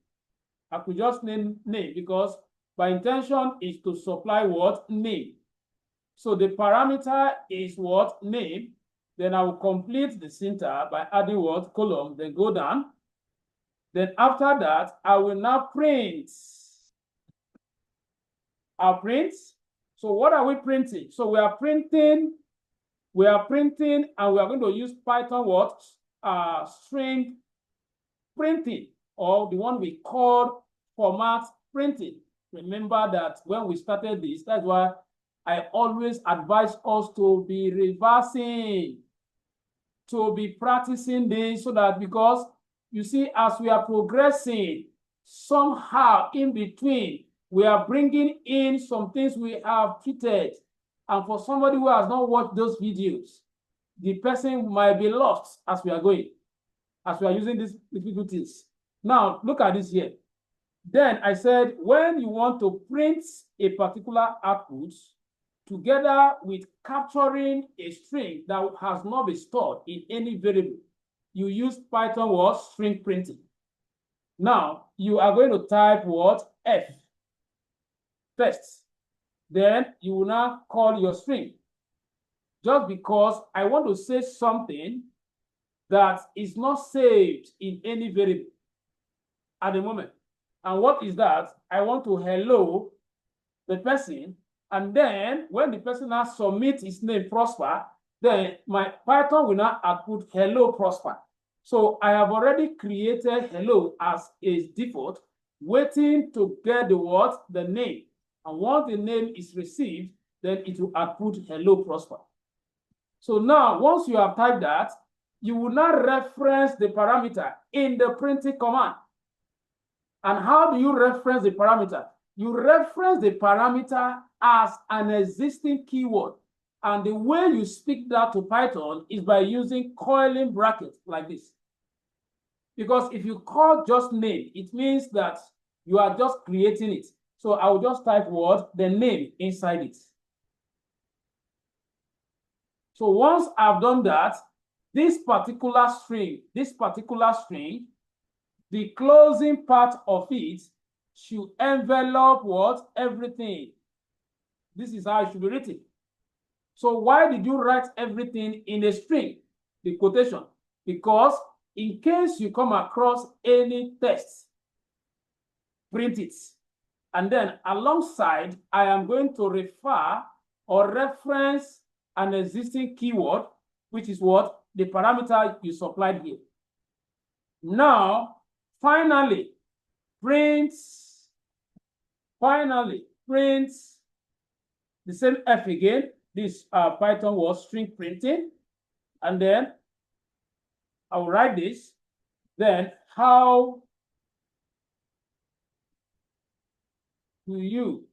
Speaker 4: I could just name because my intention is to supply what? Name. So the parameter is what? Name. Then I will complete the syntax by adding what? Column, then go down. Then after that, I will now print. I'll print. So what are we printing? So we are printing, and we are going to use Python what? String printing, or the one we call format printing. Remember that when we started this, that's why I always advise us to be reversing, to be practicing this, so that, because you see, as we are progressing, somehow in between, we are bringing in some things we have treated. And for somebody who has not watched those videos, the person might be lost as we are going, as we are using these difficulties. Now, look at this here. Then I said, when you want to print a particular output, together with capturing a string that has not been stored in any variable, you use Python what? String printing. Now, you are going to type what? F first. Then you will now call your string. Just because I want to say something that is not saved in any variable at the moment. And what is that? I want to hello the person. And then when the person now submits his name, Prosper, then my Python will now output hello, Prosper. So I have already created hello as a default, waiting to get the what? The name. And once the name is received, then it will output hello, Prosper. So now, once you have typed that, you will now reference the parameter in the printing command. And how do you reference the parameter? You reference the parameter as an existing keyword. And the way you speak that to Python is by using coiling brackets like this. Because if you call just name, it means that you are just creating it. So I will just type what? The name inside it. So once I've done that, this particular string, the closing part of it should envelop what? Everything. this is how it should be written. So why did you write everything in a string, the quotation? Because in case you come across any text, print it. And then alongside, I am going to refer or reference an existing keyword, which is what? The parameter you supplied here. Now, finally, print the same F again. This Python was string printing. And then I will write this. Then how do you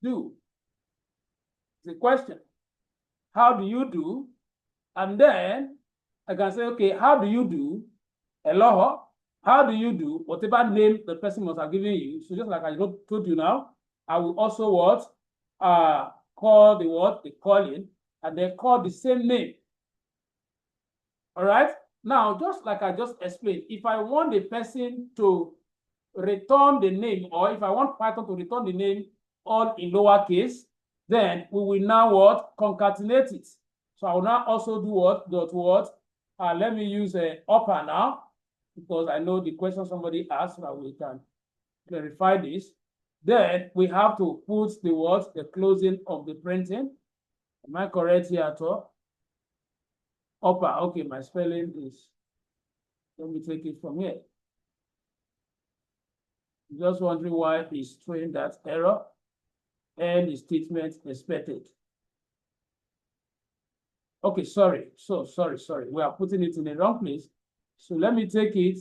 Speaker 4: do? The question. How do you do? And then I can say, okay, how do you do? Hello, how do you do? Whatever name the person must have given you. So just like I told you now, I will also what? Call the what? The calling, and then call the same name. All right. Now, just like I just explained, if I want the person to return the name, or if I want Python to return the name all in lowercase, then we will now what? Concatenate it. So I will now also do what? Dot what? Let me use a upper now, because I know the question somebody asked, so we can clarify this. Then we have to put the what? The closing of the printing. Am I correct here at all? Upper. Okay, my spelling is. Let me take it from here. Just wondering why it's throwing that error and the statement expected. Okay, sorry. Sorry. We are putting it in the wrong place. So let me take it.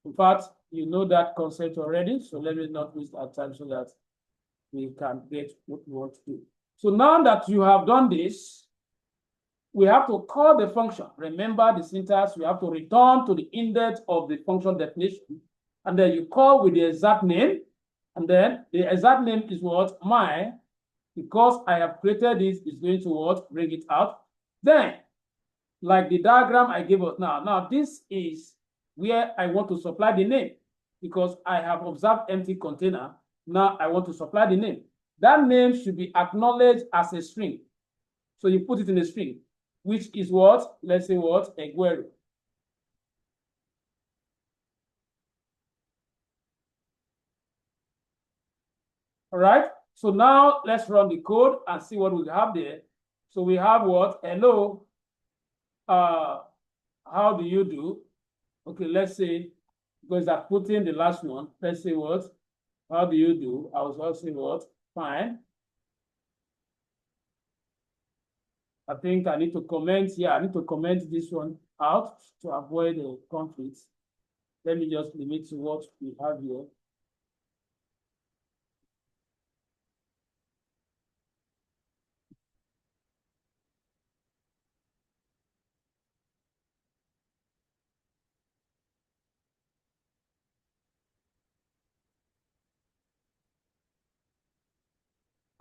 Speaker 4: In fact, you know that concept already. So let me not waste our time so that we can get what we want to do. So now that you have done this, we have to call the function. Remember the syntax, we have to return to the index of the function definition. And then you call with the exact name. And then the exact name is what? My. Because I have created this, is going to what? Bring it out. Then, like the diagram I gave us now. Now, this is where I want to supply the name. Because I have observed empty container. Now I want to supply the name. That name should be acknowledged as a string. So you put it in a string, which is what? Let's say what? Eguero. All right. So now let's run the code and see what we have there. So we have what? Hello. How do you do? Okay, let's say, because I put in the last one, let's say what? How do you do? I was also saying what? Fine. I think I need to comment. Yeah, I need to comment this one out to avoid the conflicts. Let me just limit to what we have here.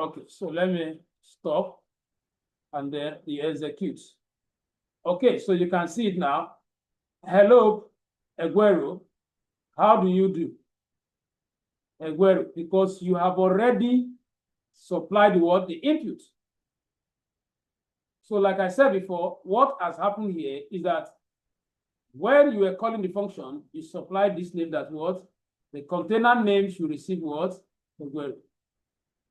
Speaker 4: Okay, so let me stop and then you execute. Okay, so you can see it now. Hello, Eguero. How do you do? Eguero, because you have already supplied what? The input. So like I said before, what has happened here is that when you were calling the function, you supplied this name that what? The container name should receive what? Eguero.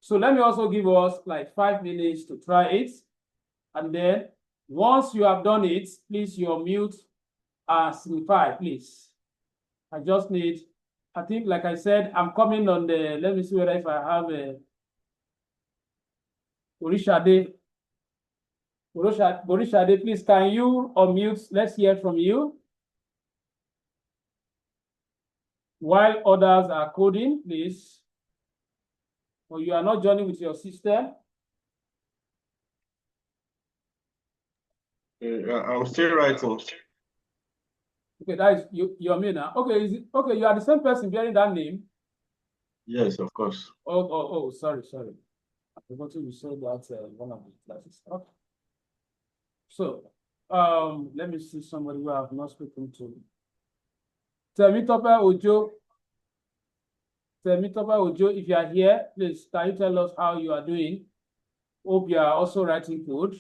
Speaker 4: So let me also give us like 5 minutes to try it. And then once you have done it, please your mute and signify, please. I just need, I think, like I said, I'm coming on the, let me see whether if I have a Borishade. Borishade, please, can you unmute? Let's hear from you. While others are coding, please. Or you are not joining with your system.
Speaker 2: I'm still writing.
Speaker 4: Okay, that is you're me now. Okay, is it okay? You are the same person bearing that name.
Speaker 2: Yes, of course.
Speaker 4: Oh, sorry. I forgot to say that one of the classes. Okay. So, let me see somebody who I have not spoken to. Temitope Ojo. Temitoba Ojo, if you are here, please, can you tell us how you are doing? Hope you are also writing code.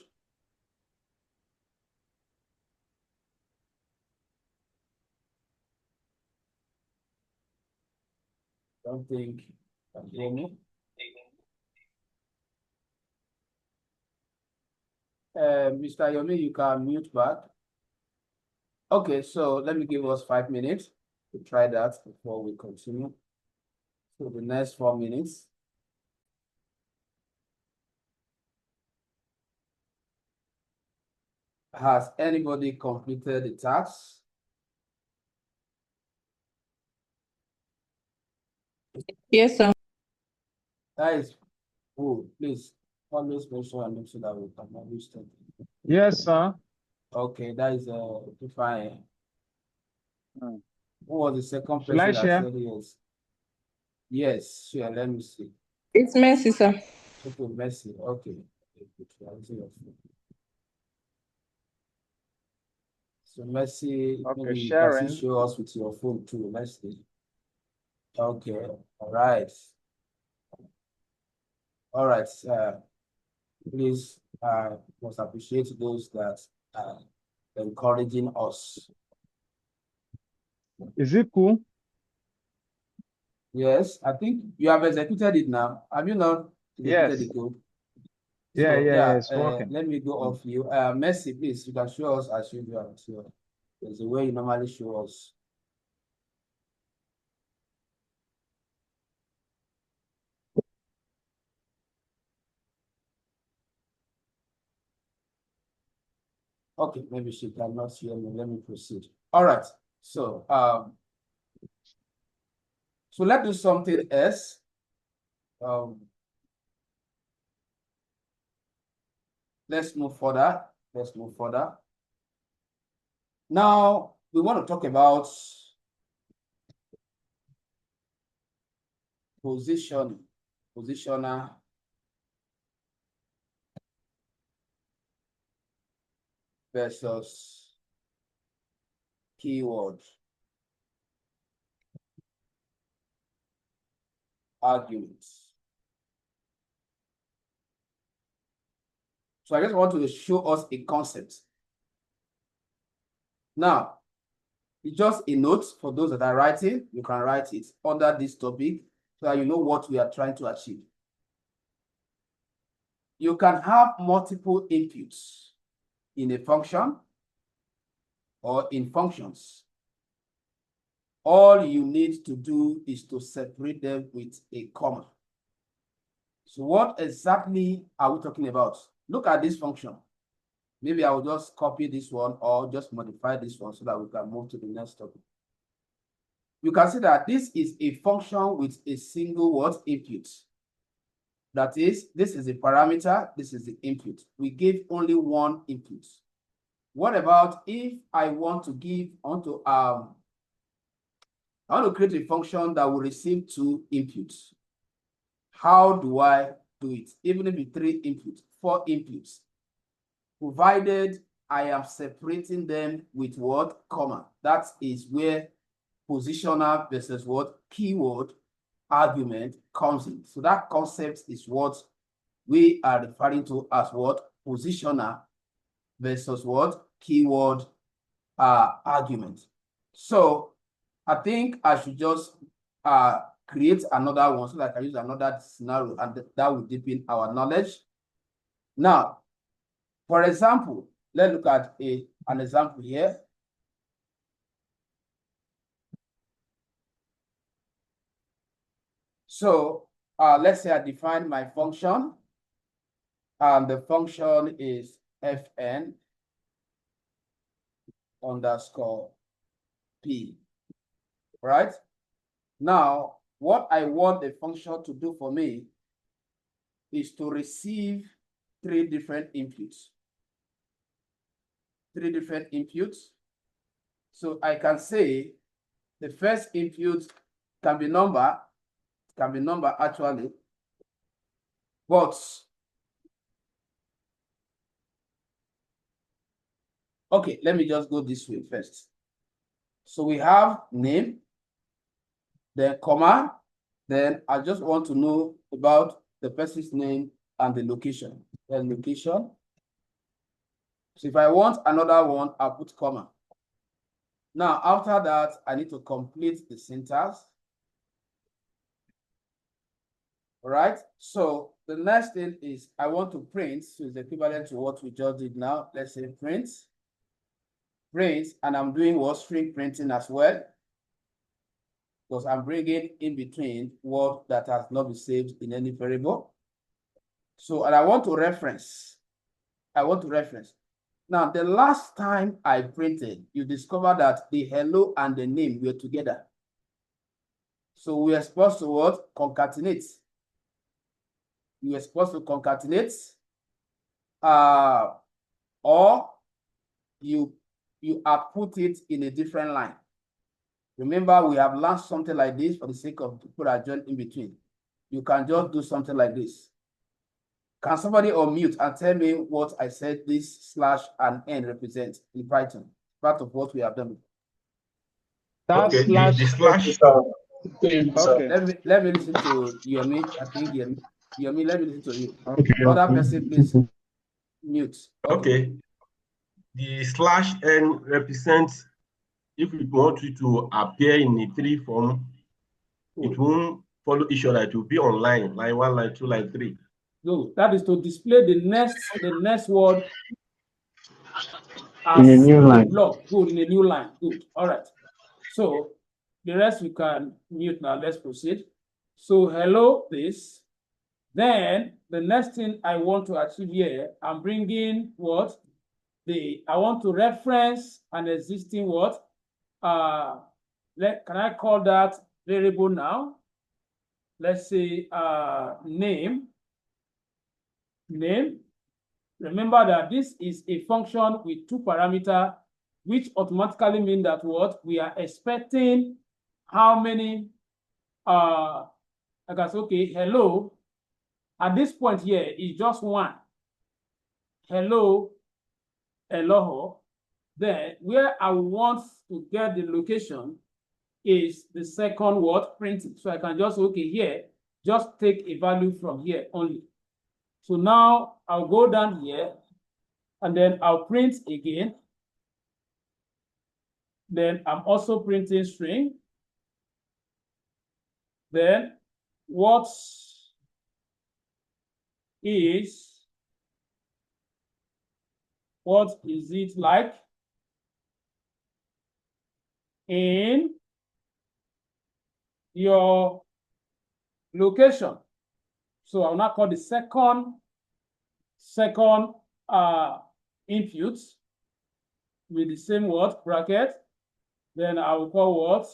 Speaker 4: Don't think you can hear me. Mr. Yomi, you can mute back. Okay, so let me give us 5 minutes to try that before we continue. So the next 4 minutes. Has anybody completed the task?
Speaker 8: Yes, sir.
Speaker 4: That is good. Please always make sure and make sure that we can manage them.
Speaker 5: Yes, sir.
Speaker 4: Okay, that is fine.
Speaker 5: Hmm.
Speaker 4: Who was the second
Speaker 5: Shall I
Speaker 4: person that
Speaker 5: share?
Speaker 4: said yes? Yes, sure. Let me see.
Speaker 8: It's Mercy, sir.
Speaker 4: Okay, Mercy. Okay. So Mercy,
Speaker 5: Okay,
Speaker 4: maybe you can still
Speaker 5: sharing.
Speaker 4: show us with your phone too, Mercy. Okay, all right. All right. Please, must appreciate those that are encouraging us.
Speaker 5: Is it cool?
Speaker 4: Yes, I think you have executed it now. Have you not executed
Speaker 5: Yes.
Speaker 4: the code?
Speaker 5: Yeah,
Speaker 4: So,
Speaker 5: yeah, it's working.
Speaker 4: let me go off you. Mercy, please, you can show us as usual. So there's a way you normally show us. Okay, maybe she cannot hear me. Let me proceed. All right. So let's do something else. Let's move further. Let's move further. Now we want to talk about positioner versus keyword arguments. So I just want to show us a concept. Now, it's just a note for those that are writing. You can write it under this topic so that you know what we are trying to achieve. You can have multiple inputs in a function or in functions. All you need to do is to separate them with a comma. So what exactly are we talking about? Look at this function. Maybe I will just copy this one or just modify this one so that we can move to the next topic. You can see that this is a function with a single word input. That is, this is a parameter, this is the input. We give only one input. What about if I want to create a function that will receive 2 inputs? How do I do it? Even if it's 3 inputs, 4 inputs, provided I am separating them with what? Comma. That is where positioner versus what? Keyword argument comes in. So that concept is what we are referring to as what? Positioner versus what? Keyword argument. So I think I should just create another one so that I can use another scenario and that will deepen our knowledge. Now, for example, let's look at an example here. So let's say I define my function, and the function is fn underscore p, right? Now, what I want the function to do for me is to receive 3 different inputs. 3 different inputs. So I can say the first input can be number actually, but okay, let me just go this way first. So we have name, then comma,
Speaker 1: Then I just want to know about the person's name and the location. The location. So if I want another one, I'll put comma. Now, after that, I need to complete the syntax. All right. So the next thing is I want to print. So it's equivalent to what we just did now. Let's say print, and I'm doing what string printing as well, because I'm bringing in between word that has not been saved in any variable. So, and I want to reference. Now, the last time I printed, you discover that the hello and the name were together. So we are supposed to what? Concatenate. You are supposed to concatenate, or you output it in a different line. Remember, we have learned something like this for the sake of people that join in between. You can just do something like this. Can somebody unmute and tell me what I said this slash and n represent in Python? Part of what we have done.
Speaker 5: That
Speaker 2: Okay,
Speaker 5: slash.
Speaker 2: the slash.
Speaker 5: Okay.
Speaker 1: Let me listen to Yomi. I think Yomi, let me listen to you.
Speaker 2: Okay.
Speaker 1: Other person, please mute.
Speaker 2: Okay. The slash n represents if we want it to appear in a tree form, it won't follow each other. It will be on line 1, line 2, line 3.
Speaker 4: No, that is to display the next word as
Speaker 5: in a new line.
Speaker 4: block. Good, in a new line. Good. All right. So the rest we can mute now. Let's proceed. So hello, this. Then the next thing I want to achieve here, I'm bringing what? I want to reference an existing what? Can I call that variable now? Let's say name. Remember that this is a function with 2 parameters, which automatically mean that what? We are expecting how many, I can say, okay, hello. At this point here is just 1. Hello, hello. Then where I want to get the location is the second word printing. So I can just, okay, here, just take a value from here only. So now I'll go down here and then I'll print again. Then I'm also printing string. Then what is it like in your location? So I'll now call the second input with the same word bracket. Then I will call what?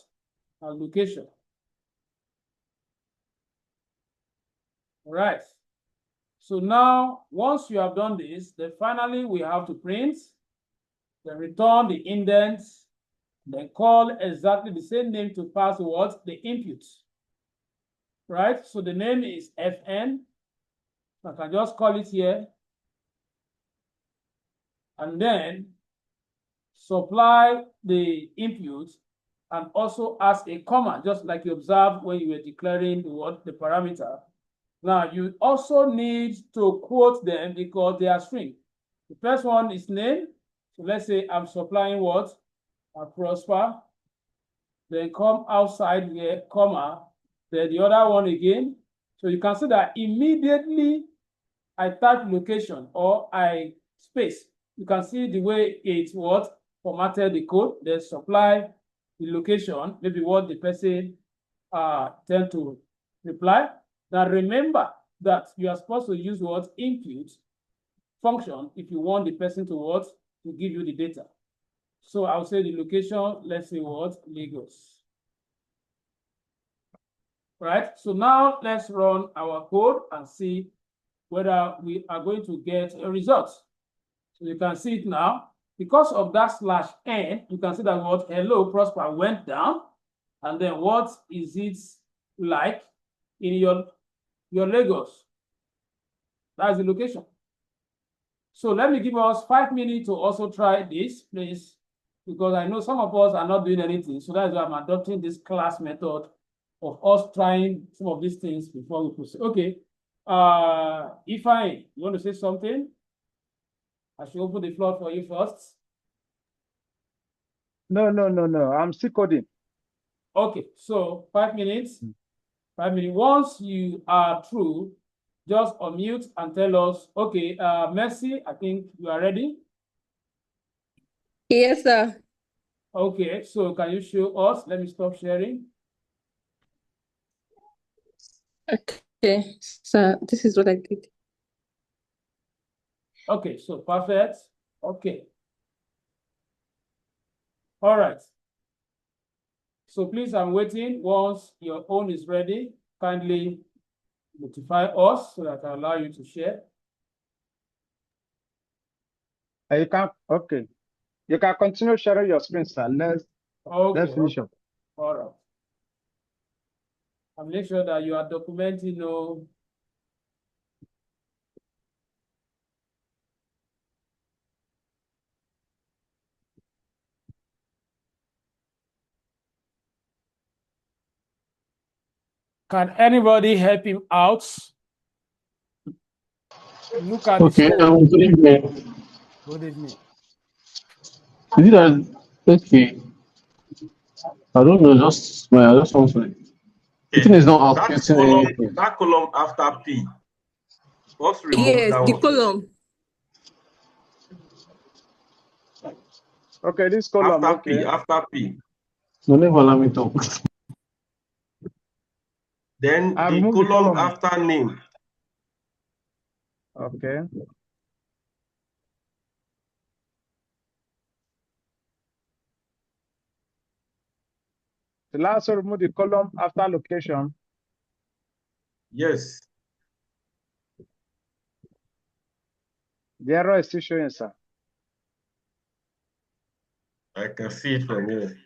Speaker 4: Location. All right. So now, once you have done this, then finally we have to print, then return the indent, then call exactly the same name to pass what? The input. Right? So the name is fn. I can just call it here. And then supply the input and also ask a comma, just like you observed when you were declaring the parameter. Now, you also need to quote them because they are string. The first one is name. So let's say I'm supplying what? A Prosper. Then come outside here, comma. Then the other one again. So you can see that immediately I type location or I space. You can see the way it's what? Formatted the code. Then supply the location, maybe what the person tend to reply. Now remember that you are supposed to use what? Input function if you want the person to what? To give you the data. So I'll say the location, let's say what? Lagos. Right? So now let's run our code and see whether we are going to get a result. So you can see it now. Because of that /n, you can see that what? Hello, Prosper went down. And then what is it like in your Lagos? That's the location. So let me give us 5 minutes to also try this, please, because I know some of us are not doing anything. So that's why I'm adopting this class method of us trying some of these things before we proceed. Okay. Ifeanyi, you want to say something? I should open the floor for you first.
Speaker 5: No. I'm still coding.
Speaker 4: Okay, so 5 minutes. 5 minutes. Once you are through, just unmute and tell us. Okay, Mercy, I think you are ready.
Speaker 8: Yes, sir.
Speaker 4: Okay, so can you show us? Let me stop sharing.
Speaker 8: Okay, so this is what I did.
Speaker 4: Okay, so perfect. Okay. All right. So please, I'm waiting. Once your own is ready, kindly notify us so that I allow you to share.
Speaker 5: You can You can continue sharing your screen, sir. Let's finish up.
Speaker 4: All right. And make sure that you are documenting. Can anybody help him out? Look at
Speaker 9: okay, good evening.
Speaker 4: Good evening.
Speaker 9: Is it that okay? I don't know, I just want to. The thing is not outputting anything.
Speaker 2: That column after P. What's removed?
Speaker 8: Yes,
Speaker 2: that
Speaker 8: the
Speaker 2: one?
Speaker 8: column.
Speaker 5: Okay, this column.
Speaker 2: After P.
Speaker 9: No, never allow me talk.
Speaker 2: Then the column after name.
Speaker 5: Okay. The last one, remove the column after location.
Speaker 2: Yes.
Speaker 5: The error is still showing, sir.
Speaker 2: I can see it from here.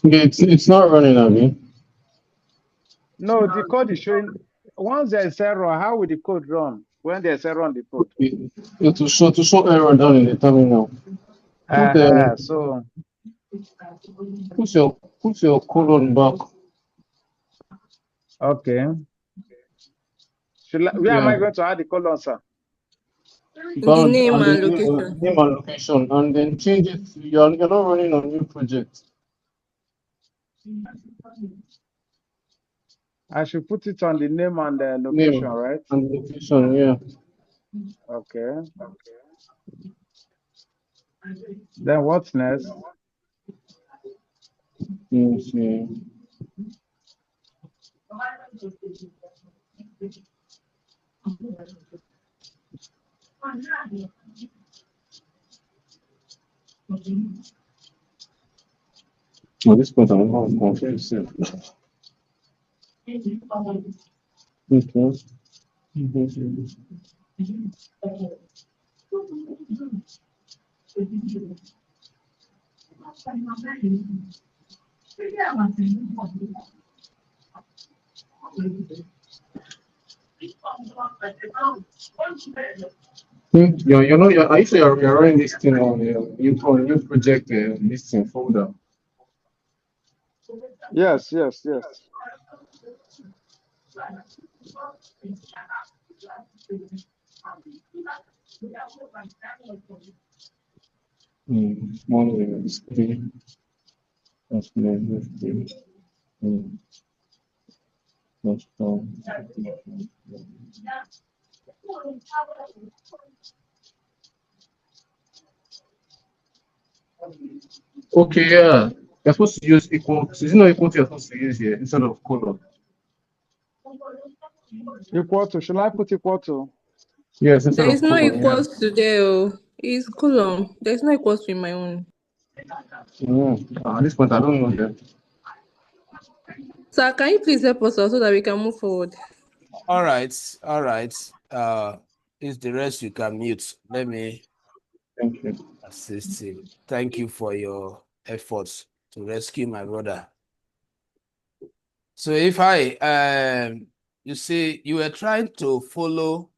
Speaker 9: It's not running, Abby.
Speaker 5: No, the code is showing. Once there's error, how will the code run? When there's error on the code,
Speaker 9: it will show error down in the terminal.
Speaker 5: So
Speaker 9: put your colon back.
Speaker 5: Okay. Where am I going to add the colon, sir?
Speaker 8: The name and location.
Speaker 9: Name and location, and then change it. You're not running on new project.
Speaker 5: I should put it on the name and the location, right?
Speaker 9: And location, yeah.
Speaker 5: Okay. Then what's next?
Speaker 9: Okay. At this point, I'm not confused. I usually you're running this thing on new project this thing folder.
Speaker 5: Yes.
Speaker 9: Small screen. Okay, yeah. You're supposed to use equal. So is it not equal to you're supposed to use here instead of colon?
Speaker 5: Equal to. Should I put equal to?
Speaker 9: Yes,
Speaker 8: there is no equals to there. It's column. There's no equals to in my own.
Speaker 9: At this point, I don't know that.
Speaker 8: Sir, can you please help us out so that we can move forward?
Speaker 1: All right. Is the rest you can mute. Let me
Speaker 9: Thank you.
Speaker 1: assist you. Thank you for your efforts to rescue my brother. So if you see, you were trying to follow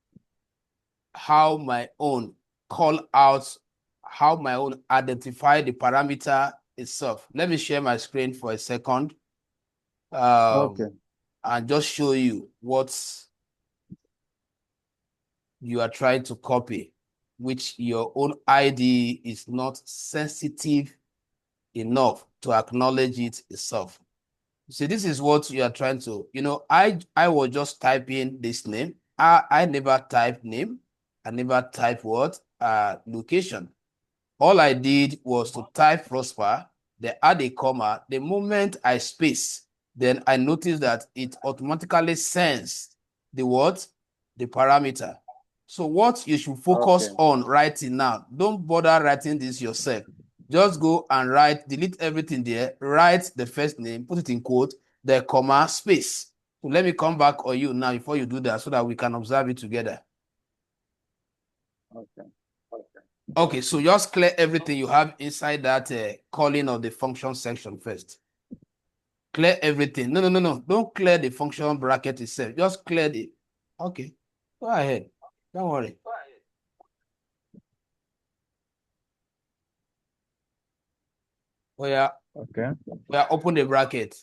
Speaker 1: how my own call out, how my own identify the parameter itself. Let me share my screen for a second.
Speaker 5: Okay.
Speaker 1: And just show you what you are trying to copy, which your own ID is not sensitive enough to acknowledge it itself. See, this is what you are trying to, I was just typing this name. I never type name. I never type what? Location. All I did was to type Prosper, then add a comma. The moment I space, then I noticed that it automatically sends the what? The parameter. So what you should focus on writing now, don't bother writing this yourself. Just go and write, delete everything there, write the first name, put it in quote, the comma, space. So let me come back on you now before you do that so that we can observe it together. Okay, so just clear everything you have inside that calling of the function section first. Clear everything. No. Don't clear the function bracket itself. Just clear the... Okay, go ahead. Don't worry.
Speaker 5: Okay.
Speaker 1: We are open the bracket.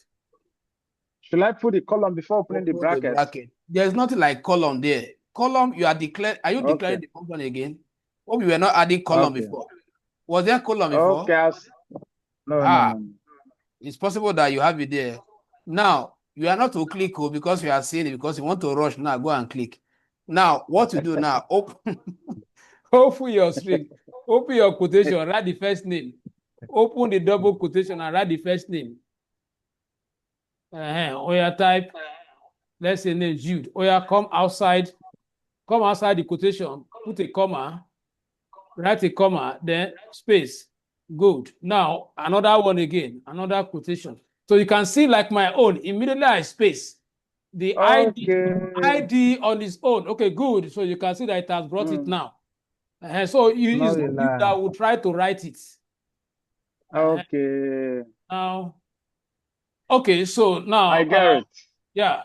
Speaker 5: Should I put the column before opening the bracket?
Speaker 1: There's nothing like column there. Column, you are declared. Are you declaring the function again? Oh, we were not adding column before. Was there column before?
Speaker 5: Okay. No.
Speaker 1: It's possible that you have it there. Now, you are not to click because you are seeing it, because you want to rush now, go and click. Now, what to do now? Open your string, open your quotation, write the first name. Open the double quotation and write the first name. Oya type, let's say name Jude. Oya come outside the quotation, put a comma, write a comma, then space. Good. Now, another one again, another quotation. So you can see like my own, immediately I space the ID on its own. Okay, good. So you can see that it has brought it now. So you that will try to write it.
Speaker 5: Okay.
Speaker 1: Now, okay, so now
Speaker 5: I get it.
Speaker 1: Yeah.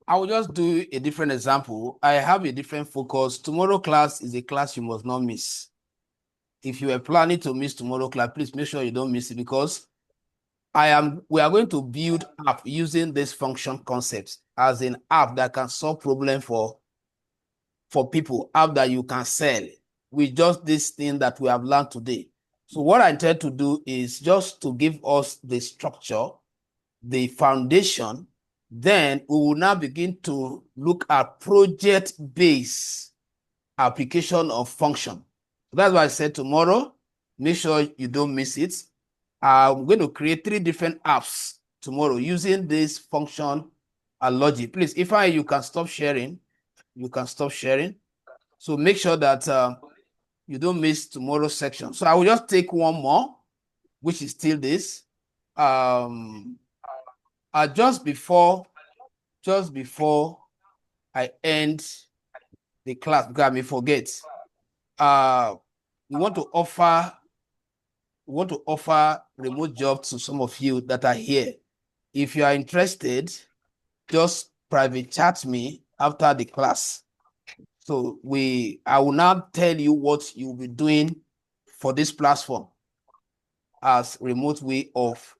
Speaker 1: I will just do a different example. I have a different focus. Tomorrow class is a class you must not miss. If you are planning to miss tomorrow class, please make sure you don't miss it, because we are going to build app using this function concepts as an app that can solve problem for people, app that you can sell with just this thing that we have learned today. So what I intend to do is just to give us the structure, the foundation. Then we will now begin to look at project-based application of function. That's why I said tomorrow, make sure you don't miss it. I'm going to create 3 different apps tomorrow using this function and logic. Please, if you can stop sharing, you can stop sharing. So make sure that you don't miss tomorrow's section. So I will just take one more, which is still this. Just before I end the class, because I may forget, we want to offer remote jobs to some of you that are here. If you are interested, just private chat me after the class. So I will now tell you what you'll be doing for this platform as remote way of.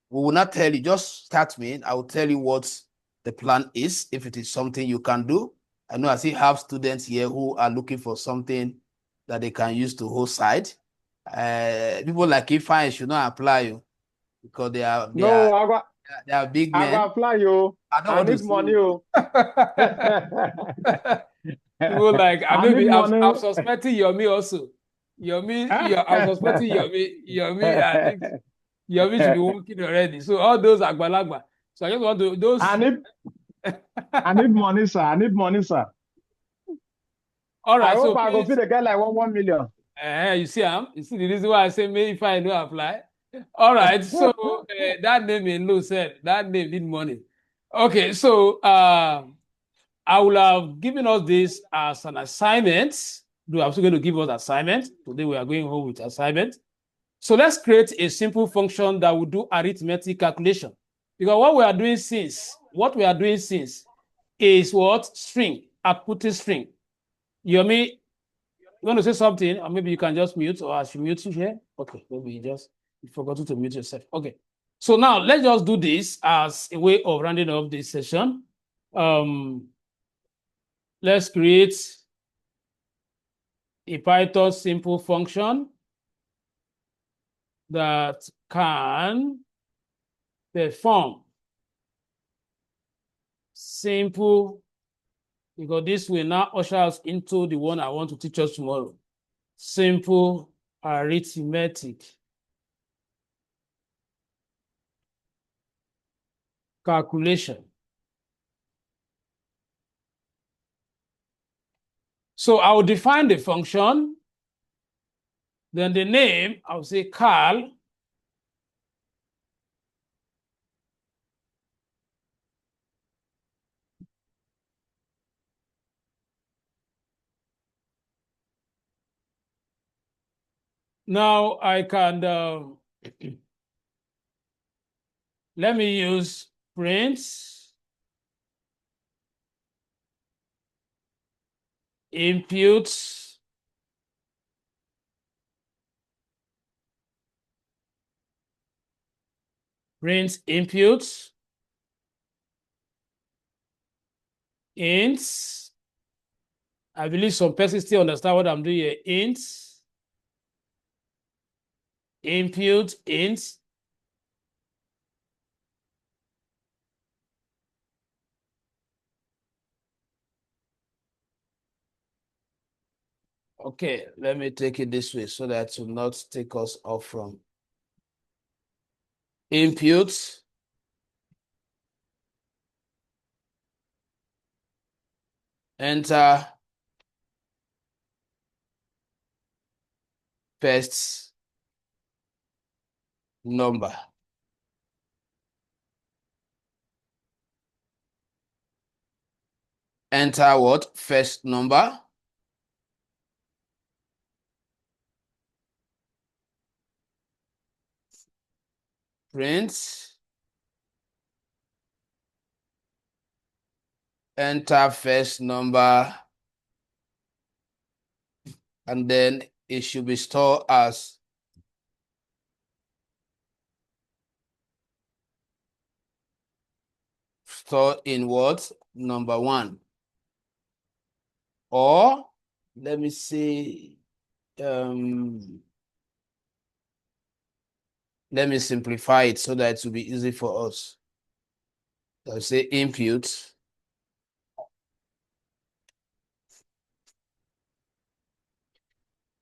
Speaker 1: We will not tell you, just start me. I will tell you what the plan is, if it is something you can do. I know I still have students here who are looking for something that they can use to host site. People like Ifeanyi should not apply you, because they are big men.
Speaker 5: I will apply you. I need money.
Speaker 1: People like I'm suspecting Yomi also. I'm suspecting Yomi. I think Yomi should be working already. So all those are Agbalagba. So I just want to those.
Speaker 5: I need money, sir.
Speaker 1: All right.
Speaker 5: I hope I go feed the guy like 1 million.
Speaker 4: You see the reason why I say maybe if I don't apply. All right, so that name alone said that name need money. Okay, so I will have given us this as an assignment. I'm also going to give us assignment. Today we are going home with assignment. So let's create a simple function that will do arithmetic calculation. Because what we are doing since is what? String, outputting string. Yomi, you want to say something? Or maybe you can just mute, or I should mute you here. Okay, maybe you forgot to mute yourself. Okay. So now let's just do this as a way of rounding up this session. Let's create a Python simple function that can perform simple, because this will now usher us into the one I want to teach us tomorrow. Simple arithmetic calculation. So I will define the function, then the name, I'll say cal. Now I can, let me use print inputs ints. I believe some persons still understand what I'm doing here. Ints, input, ints. Okay, let me take it this way so that it will not take us off from input. Enter first number. Enter what? First number. Print. Enter first number. And then it should be stored as stored in what? Number 1. Or let me see. Let me simplify it so that it will be easy for us. I'll say input.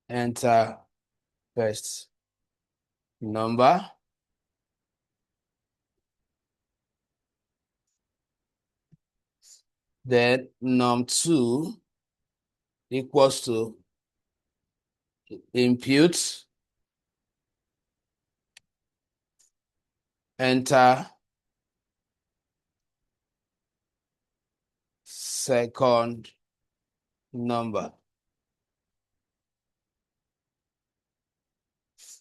Speaker 4: Enter first number. Then num2 equals to input. Enter second number.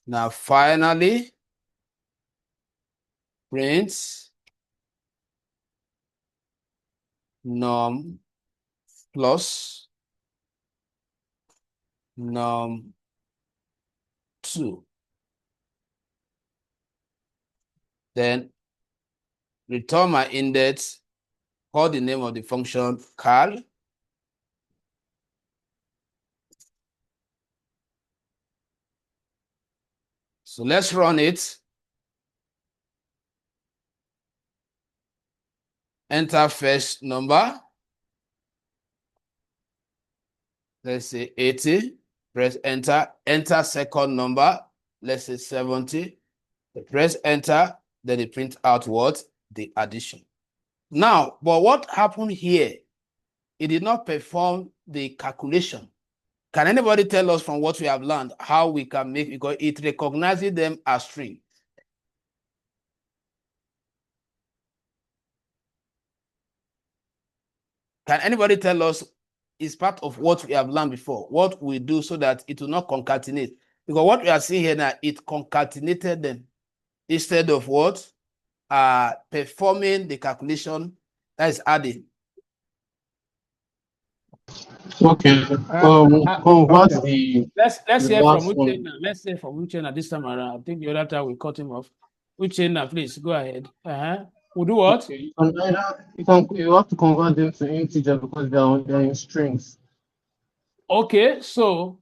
Speaker 4: Now finally, print num plus num2. Then return my index, call the name of the function cal. So let's run it. Enter first number. Let's say 80. Press enter. Enter second number. Let's say 70. Press enter. Then it print out what? The addition. Now, but what happened here? It did not perform the calculation.
Speaker 1: Can anybody tell us from what we have learned how we can make, because it recognizes them as string? Can anybody tell us, is part of what we have learned before, what we do so that it will not concatenate? Because what we are seeing here now, it concatenated them instead of what? Performing the calculation that is adding.
Speaker 9: Okay. Convert the.
Speaker 4: Let's
Speaker 9: the
Speaker 4: hear from
Speaker 9: last one.
Speaker 4: Uchenna. Let's hear from Uchenna this time around. I think the other time we cut him off. Uchenna, please go ahead. We'll do what?
Speaker 9: Okay. You have to convert them to integer because they're in strings.
Speaker 4: Okay, so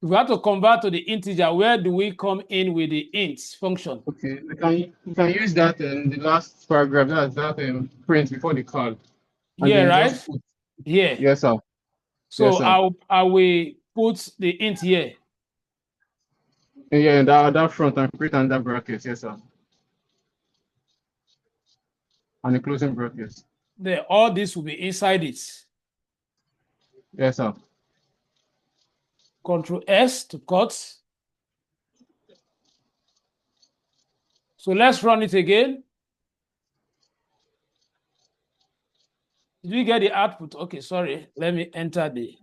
Speaker 4: if we have to convert to the integer, where do we come in with the int function?
Speaker 9: Okay, you can use that in the last paragraph. That print before the call.
Speaker 4: Yeah, right. Here.
Speaker 9: Yes, sir.
Speaker 4: So
Speaker 9: Yes, sir.
Speaker 4: I will put the int here.
Speaker 9: Yeah, that front and create under brackets. Yes, sir. And the closing brackets.
Speaker 4: There, all this will be inside it.
Speaker 9: Yes, sir.
Speaker 4: Control S to cut. So let's run it again. Did we get the output? Okay, sorry. Let me enter the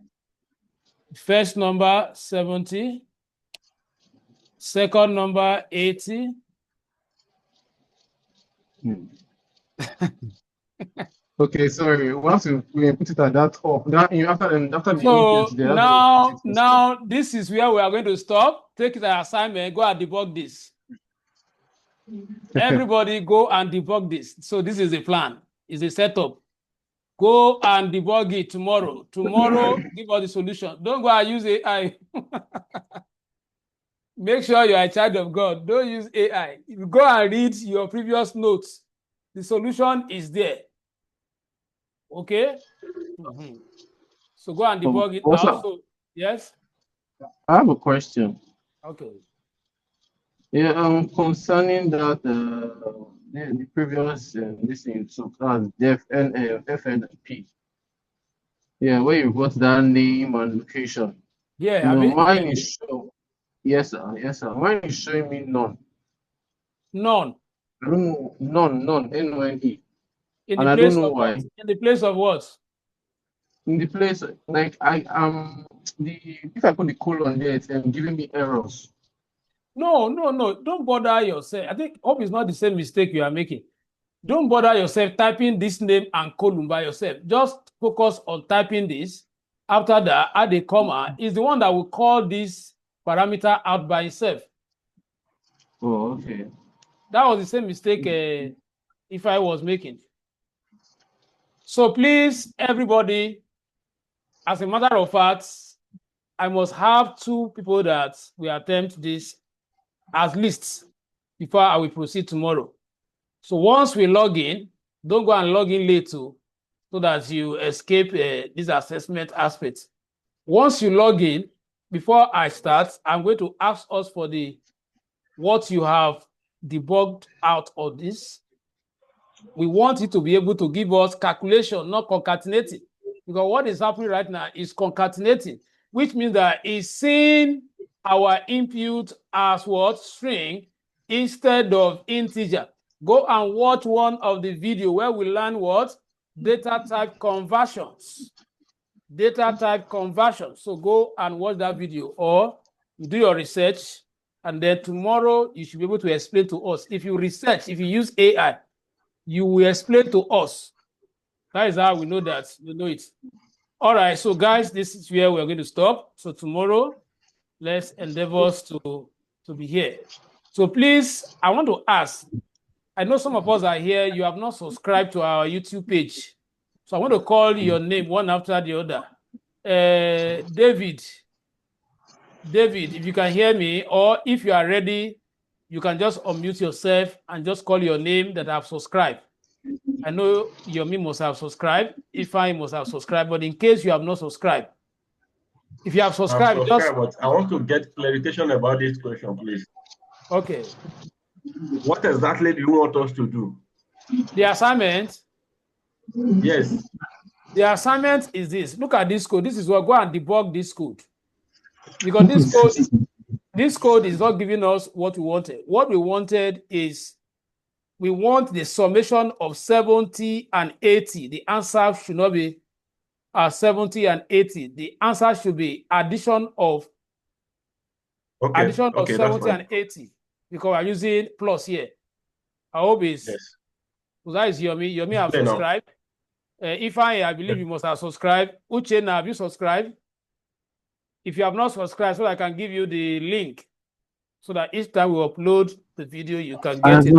Speaker 4: first number 70, second number 80.
Speaker 9: Okay, sorry. We have to put it at that top. After the
Speaker 4: So
Speaker 9: input, they have to
Speaker 4: now this is where we are going to stop. Take it as assignment. Go and debug this. Everybody go and debug this. So this is the plan. It's a setup. Go and debug it tomorrow. Tomorrow, give us the solution. Don't go and use AI. Make sure you are a child of God. Don't use AI. If you go and read your previous notes, the solution is there. Okay? So go and debug it
Speaker 9: also,
Speaker 4: now. So, yes?
Speaker 9: I have a question.
Speaker 4: Okay.
Speaker 9: Yeah, concerning that the previous listening to class def FNP. Yeah, where you got that name and location.
Speaker 4: Yeah,
Speaker 9: mine is show. Yes, sir. Yes, sir. Mine is showing me none.
Speaker 4: None.
Speaker 9: I don't know. None. NONE.
Speaker 4: In
Speaker 9: and
Speaker 4: the
Speaker 9: I
Speaker 4: place
Speaker 9: don't know
Speaker 4: of
Speaker 9: why.
Speaker 4: what? In the place of what?
Speaker 9: In the place like if I put the colon there, it's giving me errors.
Speaker 4: No. Don't bother yourself. I think hope it's not the same mistake you are making. Don't bother yourself typing this name and column by yourself. Just focus on typing this. After that, add a comma. Is the one that will call this parameter out by itself.
Speaker 9: Oh, okay.
Speaker 4: That was the same mistake if I was making. So please, everybody, as a matter of fact, I must have 2 people that will attempt this at least before I will proceed tomorrow. So once we log in, don't go and log in late too, so that you escape this assessment aspect. Once you log in, before I start, I'm going to ask us for what you have debugged out of this. We want you to be able to give us calculation, not concatenating. Because what is happening right now is concatenating, which means that it's seeing our input as what? String instead of integer. Go and watch one of the video where we learn what? Data type conversions. Data type conversion. So go and watch that video or do your research, and then tomorrow you should be able to explain to us. If you research, if you use AI, you will explain to us. That is how we know that you know it. All right, so guys, this is where we're going to stop. So tomorrow, let's endeavor to be here. So please, I want to ask, I know some of us are here, you have not subscribed to our YouTube page. So I want to call your name one after the other. David, if you can hear me, or if you are ready, you can just unmute yourself and just call your name that I've subscribed. I know Yomi must have subscribed, Ifeanyi must have subscribed, but in case you have not subscribed, if you have subscribed,
Speaker 2: but I want to get clarification about this question, please.
Speaker 4: Okay.
Speaker 2: What exactly do you want us to do?
Speaker 4: The assignment?
Speaker 2: Yes.
Speaker 4: The assignment is this. Look at this code. This is what, go and debug this code. because this code is not giving us what we wanted. What we wanted is we want the summation of 70 and 80. The answer should not be 70 and 80. The answer should be addition of 70 and 80 because we're using plus here. I hope it's that is Yomi. Yomi have subscribed. If I believe you must have subscribed. Uchenna, have you subscribed? If you have not subscribed, so I can give you the link so that each time we upload the video, you can get it.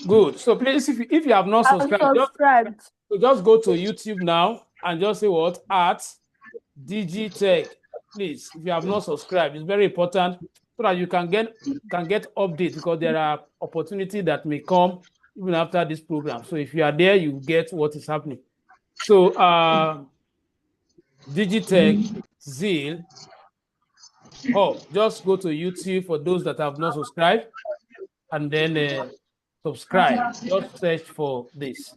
Speaker 4: Good. So please, if you have not subscribed, just go to YouTube now and just say what? At Digitech. Please, if you have not subscribed, it's very important so that you can get updates because there are opportunities that may come even after this program. So if you are there, you get what is happening. So Digitech Zeal. Just go to YouTube for those that have not subscribed and then subscribe. Just search for this.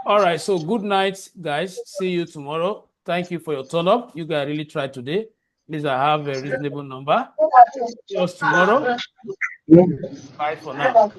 Speaker 4: All right. So good night, guys. See you tomorrow. Thank you for your turn up. You guys really tried today. Please, I have a reasonable number. Just tomorrow. Bye for now.